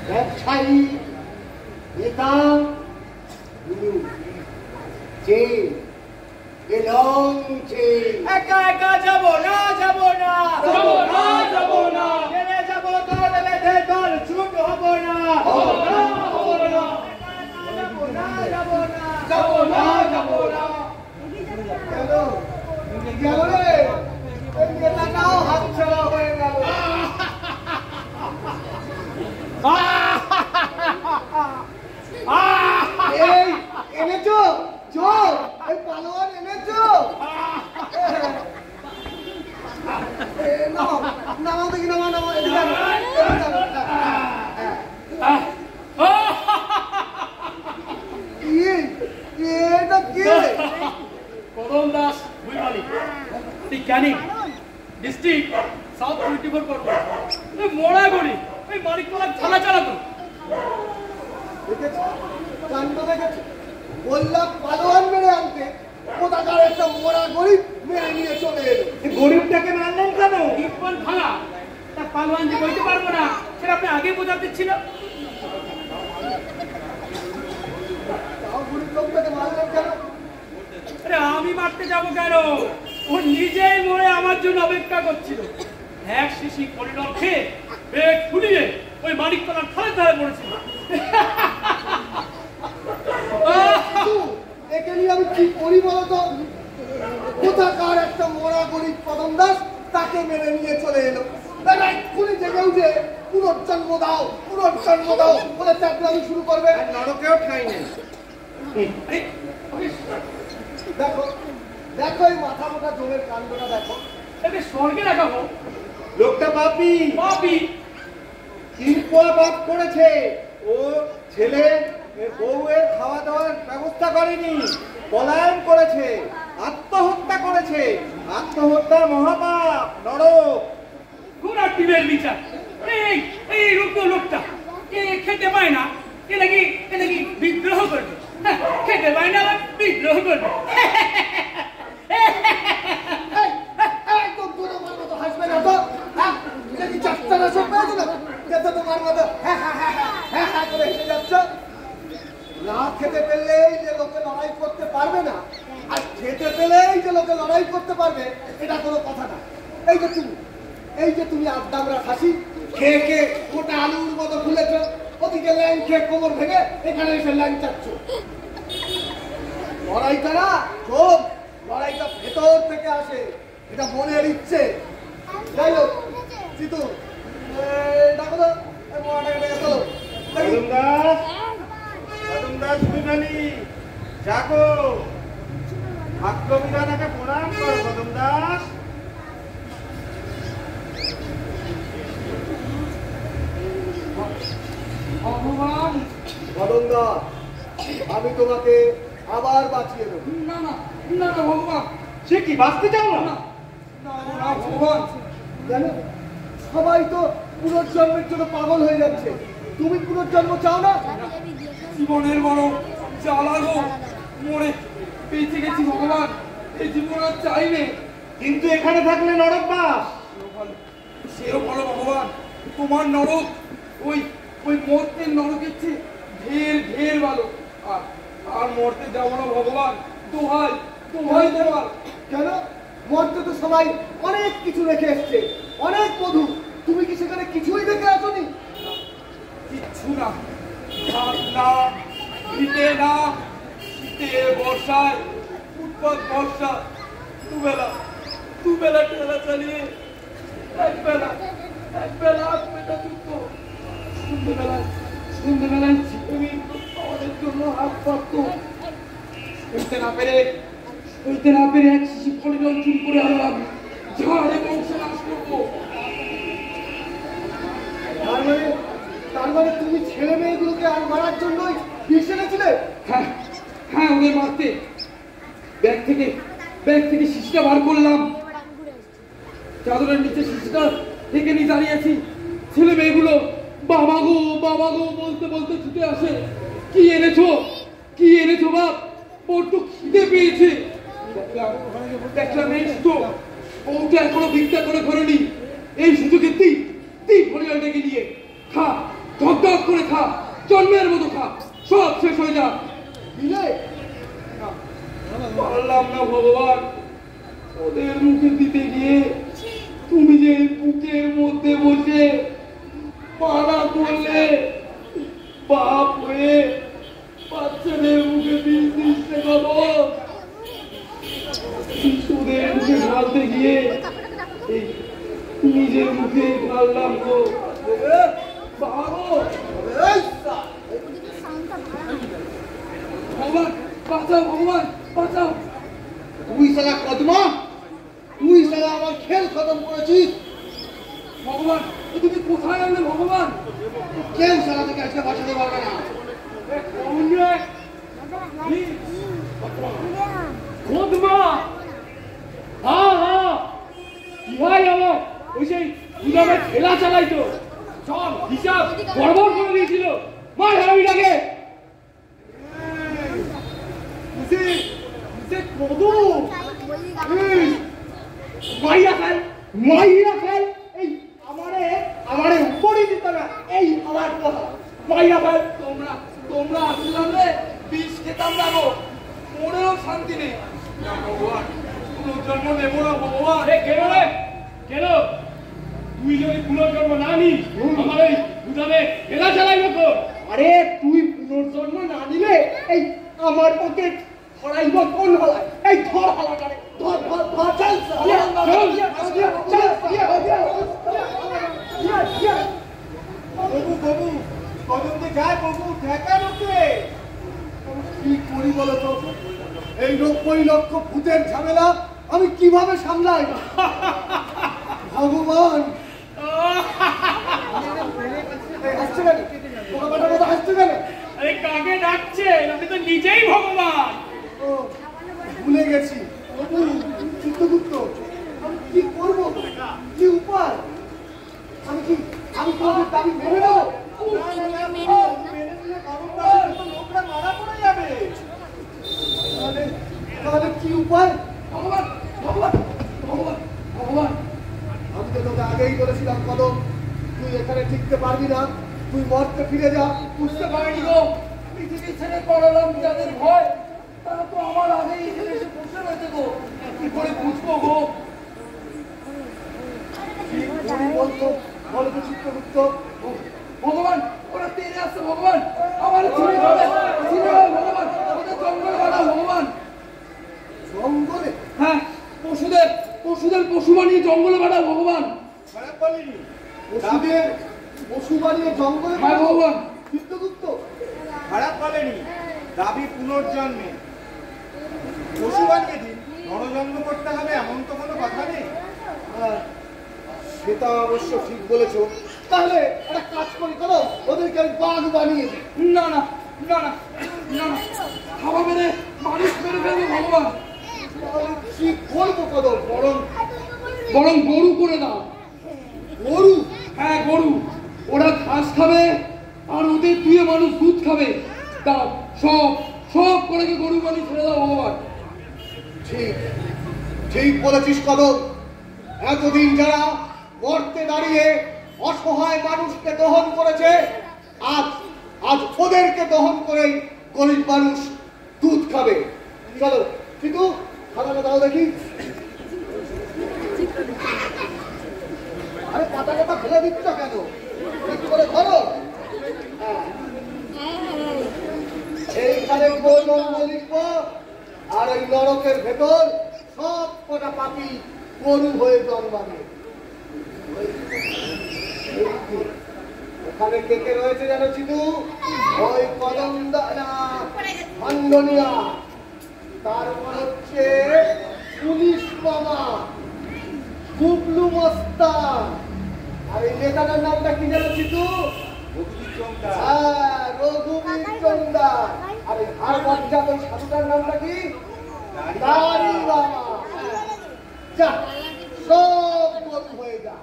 Speaker 3: ব্যবসায়ী, নেতা, গুরু, চেন, এ লং চেন।
Speaker 1: একা একা যাব না, যাব না,
Speaker 2: যাব না, যাব না।
Speaker 1: জেলে যাব দল বেঁধে, দল ছুট হব না,
Speaker 2: হব না, হব না।
Speaker 1: যাব না, যাব না,
Speaker 2: যাব না, যাব না।
Speaker 1: গেল রে, ওই নেতাটাও হাতছাড়া হয়ে গেল। এই এনেছো চোর, এই পালোয়ান এনেছো? নামাও নামাও দেখি, নামাও নামাও, এদিকে আনো, এদিকে আনো। এটা কি?
Speaker 2: কদম দাস ভুইমালি, তুই ক্যানিং ডিস্ট্রিক্ট সাউথ 24 পরগনা। ওই মোড়া গড়ি, ওই মানিকতলা থানা চালাতো।
Speaker 1: দেখেছো, কাণ্ড দেখেছো? বললাম পালোয়ান মেরে আনতে, কোথাকার একটা মোড়া গরিব মেরে নিয়ে চলে এলো। গরিবটাকে মারলেন কেন?
Speaker 2: ইকবাল ভাঙা, তা পালোয়ান যে বইতে পারবো না সেটা আপনি আগে বোঝাতে ছিল।
Speaker 1: তাও গরিব লোকটাকে মারলেন কেন?
Speaker 2: আরে আমি মারতে যাবো কেন? ও নিজেই মরে আমার জন্য অপেক্ষা করছিল। এক শিশি করিডর খেয়ে পেট ফুলিয়ে ওই মানিকতলার থানায় ধারে পড়েছিল।
Speaker 1: একে নিয়ে আমি কি করি বলতো? কোথাকার একটা মোড়া গরিব কদম দাস তাকে মেরে নিয়ে চলে এলো। এক্ষুনি জেগে উঠে পুনর্জন্ম দাও, পুনর্জন্ম দাও বলে চাকরি শুরু করবে। নরকেও ঠাঁই নেই। দেখো দেখো এই মাথা মোটা জমের কাণ্ডটা দেখো।
Speaker 2: এতে স্বর্গে দেখাবো
Speaker 3: লোকটা পাপি,
Speaker 2: পাপি।
Speaker 3: পাপ করেছে। ও ছেলে বউয়ের খাওয়া দাওয়ার ব্যবস্থা করেনি, পলায়ন করেছে, আত্মহত্যা করেছে। আত্মহত্যা মহাপাপ, নরক।
Speaker 2: গুণার্থীদের বিচার। এই এই রূপ লোকটা এ খেতে পায় না, এ নাকি বিদ্রোহ করবে। হ্যাঁ, খেতে পায় না আবার বিদ্রোহ করবে।
Speaker 1: একদম তোমার মতো হাসবে না তো। হ্যাঁ, এটা কি চারটা সব পেয়েছো না? যেতে তোমার মতো হ্যাঁ হ্যাঁ হ্যাঁ হ্যাঁ হ্যাঁ করে হেসে যাচ্ছ। না খেতে পেলেই যে লোকে লড়াই করতে পারবে না, আর খেতে পেলেই যে লোকে লড়াই করতে পারবে, এটা কোনো কথা না। এই যে তুমি আড্ডামরা খাসি খেয়ে খেয়ে গোটা আলুর মতো ফুলেছ, ওদিকে ল্যাং খেয়ে কোমর ভেঙে এখানে এসে ল্যাং চাচ্ছ। লড়াইটা না শোন, লড়াইটা ভেতর থেকে আসে, এটা মনের ইচ্ছে। যাই হোক জিতু, ডাকো তো চলো।
Speaker 3: কদম দাস, কদম দাস বিমানী, জাগো, আক্রমীরানাকে প্রণাম করো কদম দাস।
Speaker 2: ভগবান,
Speaker 1: কদম দাস, আমি তোমাকে আবার বাঁচিয়ে দেবো।
Speaker 2: না না না না ভগবান,
Speaker 3: সে কি বাঁচতে চাও না?
Speaker 2: না না ভগবান।
Speaker 1: জানো সবাই তো পুনর্জন্মের জন্য পাগল হয়ে যাচ্ছে, তুমি পুনর্জন্ম চাও না?
Speaker 2: জীবনের বড় জ্বালা গো, মরে বেঁচে গেছি ভগবান, এই জীবন আর চাই নে।
Speaker 3: কিন্তু এখানে থাকলে নরক বাস।
Speaker 2: সেও বলো ভগবান, তোমার নরক ওই ওই মর্তের নরকের চেয়ে ঢের ঢের ভালো। আর মরতে যাবো না ভগবান, দোহাই দোহাই তোমার।
Speaker 1: কেন? মর্তে তো সবাই অনেক কিছু রেখে এসছে, অনেক মধু। তুমি কি সেখানে কিছুই রেখে আসনি?
Speaker 2: কিচ্ছু না, ভাত না, ভিটে না, শীতে বর্ষায় উৎপাত বর্ষা, দুবেলা ঠেলা চালিয়ে একবেলা পেটা যুক্ত। সন্ধ্যেবেলায় ঝিপুনি আমাদের জন্য হাত পাতত। হইতে না পেরে এক শিশি ফলে জল চুরি করে আনলাম, ঝাড়ে বংশ নাশ করবো।
Speaker 1: তার মানে তুমি ছেলে মেয়েগুলোকে আর মারার জন্যই বিষ এনেছিলে?
Speaker 2: হ্যাঁ হ্যাঁ, ওদের মারতে ব্যাগ থেকে শিশিটা বার করলাম, চাদরের নিচে শিশিটা থেকে নিয়ে দাঁড়িয়েছি। ছেলে মেয়েগুলো বাবা গো বলতে বলতে ছুটে আসে। কি এনেছো বাপ, বড্ড খিদে পেয়েছে। দেখলাম এই তো বউটা এখনো ভিক্ষা করে ঘরেনি। এই সুযোগে তুই পরিবার ডেকে নিয়ে খা, ঢক করে খা, জন্মের মতো খা, সব শেষ হয়ে যা।
Speaker 1: দিলে
Speaker 2: পারলাম না ভগবান, ওদের মুখে দিতে গিয়ে তুমি যে বুকের মধ্যে বসে মানা করলে, বাপ হয়ে বাচ্চাদের মুখে বিষ দিচ্ছে গো। শিশুদের মুখে ঢালতে গিয়ে এই নিজের মুখে ঢাললাম গো। ভগবান ভগবান বাঁচাও।
Speaker 1: তুই সালা কদমা, তুই সালা আমার খেল খতম করেছিস।
Speaker 2: ভগবান, তুমি কোথায় আনলে ভগবান?
Speaker 1: কেউ সালা থেকে আজকে বাঁচাতে পারবে না।
Speaker 2: কদমা, হ্যাঁ কি হয় আমার ওই সেই গুদামে ঠেলা চালাইতো, সব হিসাব গড়বড় করে দিয়েছিল। মার হারামিটাকে।
Speaker 1: মাইরা ফেল, এই আমারে উপরই দিতে না, এই আমার কথা মাইরা ফেল।
Speaker 2: তোমরা আসলাম রে, বিষ খেতাম না গো, মনেও শান্তি নেই। না ভগবান, পুনর্জন্ম নেবো না ভগবান। কেন তুই যদি পুনর্জন্ম না নিস, আমার ওই গুদামে ঠেলা চালাইবে তো।
Speaker 1: আরে তুই পুনর্জন্ম না নিলে এই আমার পক্ষে ছড়াইব কোন হলায়? এই ধর হালাটারে, ধর চল
Speaker 3: বাবু কদম তো যায় বাবু, ঠেকা নতে।
Speaker 1: কি করি বলো তো? এই 90 লক্ষ ভূতের ঝামেলা আমি কিভাবে সামলাই? ভগবান হাসছে কেন? পোকামাটার মতো হাসছে কেন?
Speaker 2: আরে কাকে ডাকছে? আমি তো নিজেই ভগবান।
Speaker 1: ও ভুলে গেছি। চিত্রগুপ্ত, আমি কি করবো? কি উপায়? আমি তোমাদের দাবি মেনে নেবো? লোকরা মারা পড়ে যাবে। তাহলে কি উপায়?
Speaker 2: ভগবান ভগবান ভগবান ভগবান।
Speaker 1: আমি তো তোকে আগেই বলেছিলাম কদম, তুই এখানে টিকতে পারবি না, তুই মর্তে ফিরে যা।
Speaker 2: বুঝতে পারিনি গো, পৃথিবী ছেড়ে পড়ালাম যাদের ভয়, তারা তো আমার আগেই এখানে এসে বসে রয়েছে গো। কি করে বুঝবো গো?
Speaker 1: বলতো বলো তো চিত্রগুপ্ত।
Speaker 2: ভগবান, ওরা তেড়ে আসছে ভগবান, আমার ছেড়ে যাবে, ছেড়ে যাবে ভগবান, ওদের জঙ্গলে বাড়াও ভগবান।
Speaker 1: জঙ্গলে?
Speaker 2: হ্যাঁ, পশুদের পশু বানিয়ে জঙ্গলে বাড়াও ভগবান।
Speaker 3: খারাপ বলিনি।
Speaker 1: পশু বানিয়ে জঙ্গলে?
Speaker 2: হ্যাঁ ভগবান।
Speaker 1: চিত্রগুপ্ত
Speaker 3: খারাপ বলেনি, দাবি পুনর্জন্মে। পশু বানিয়ে দিন, নরজন্ম করতে হবে এমন তো কোনো কথা নেই।
Speaker 1: সেটা অবশ্য ঠিক বলেছো। তাহলে একটা কাজ করি, করো ওদেরকে আমি বাঘ বানিয়ে দিই।
Speaker 2: না না না না না না, হাওয়া মেরে মানুষ মেরে ফেলবো ভগবান।
Speaker 1: তাহলে কি করবো কদম?
Speaker 2: বরং গরু করে দাও।
Speaker 1: গরু?
Speaker 2: হ্যাঁ গরু, ওরা ঘাস খাবে আর ওদের দুয়ে মানুষ দুধ খাবে। দাও, সব করে গরু বানিয়ে ছেড়ে দাও ভগবান।
Speaker 1: ঠিক বলেছিস কদম। এতদিন যারা মর্তে দাঁড়িয়ে অসহায় মানুষকে দহন করেছে, আজ ওদেরকে দহন করেই গরিব মানুষ দুধ খাবে। চলো কিন্তু খাতাটা দাও দেখি। আরে পাতা ফেলে দিচ্ছ কেন? একটু করে ধরো। এইখানে গৌরঙ্গ লিখবো, আর ওই নরকের ভেতর সব কটা পাখি গরু হয়ে জন্মাবে। ওখানে কে কে রয়েছে জানো চিতু? ওই কদমদা না খণ্ডনিয়া, তারপর হচ্ছে পুলিশ মামা, কুবলু মস্তান, আর এই নেতাটার নামটা কি জানো চিতু? হ্যাঁ, রঘুবীর চন্দার। আর এই হার বাচ্চাত ওই সাধুটার নামটা কি? দাড়ি বাবা। যা, সব গরু হয়ে যা।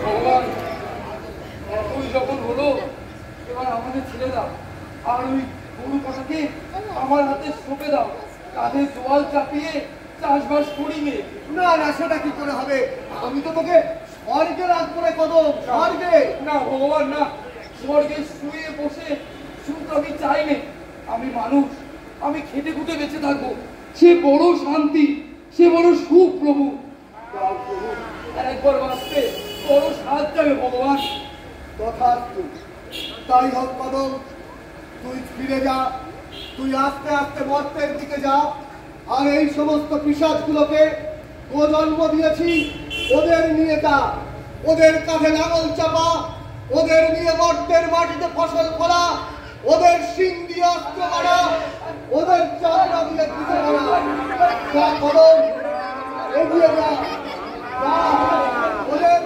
Speaker 2: ভগবান, ওই যখন হলো, এবার আমাদের ছেড়ে দাও, আর ওই গরু কটাকে আমার হাতে সঁপে দাও, কাঁধে জল চাপিয়ে চাষবাস করিবে।
Speaker 1: না, সেটা কি করে হবে? আমি তো তোকে স্বর্গে রাখবো রে কদম, স্বর্গে।
Speaker 2: না ভগবান না, স্বর্গে শুয়ে বসে সুখ আমি চাই না। আমি মানুষ, আমি খেটে খুঁটে বেঁচে থাকবো, সে বড় শান্তি, সে বড় সুখ প্রভু। আর একবার বাঁচতে বড় সাহায্য হবে ভগবান।
Speaker 1: তথাস্তু। তাই হোক কদম, তুই ফিরে যা, তুই আস্তে আস্তে মর্তের দিকে যা। আর এই সমস্ত পিশাচগুলোকে ও জন্ম দিয়েছি, ওদের নিয়ে যা, ওদের কাঁধে লাঙল চাপা, ওদের নিয়ে মর্তের মাটিতে ফসল ফলা, ওদের শিং দিয়ে অস্ত্র মারা, ওদের চামড়া দিয়ে দিতে মারা। যা কদম, এগিয়ে যা, ওদের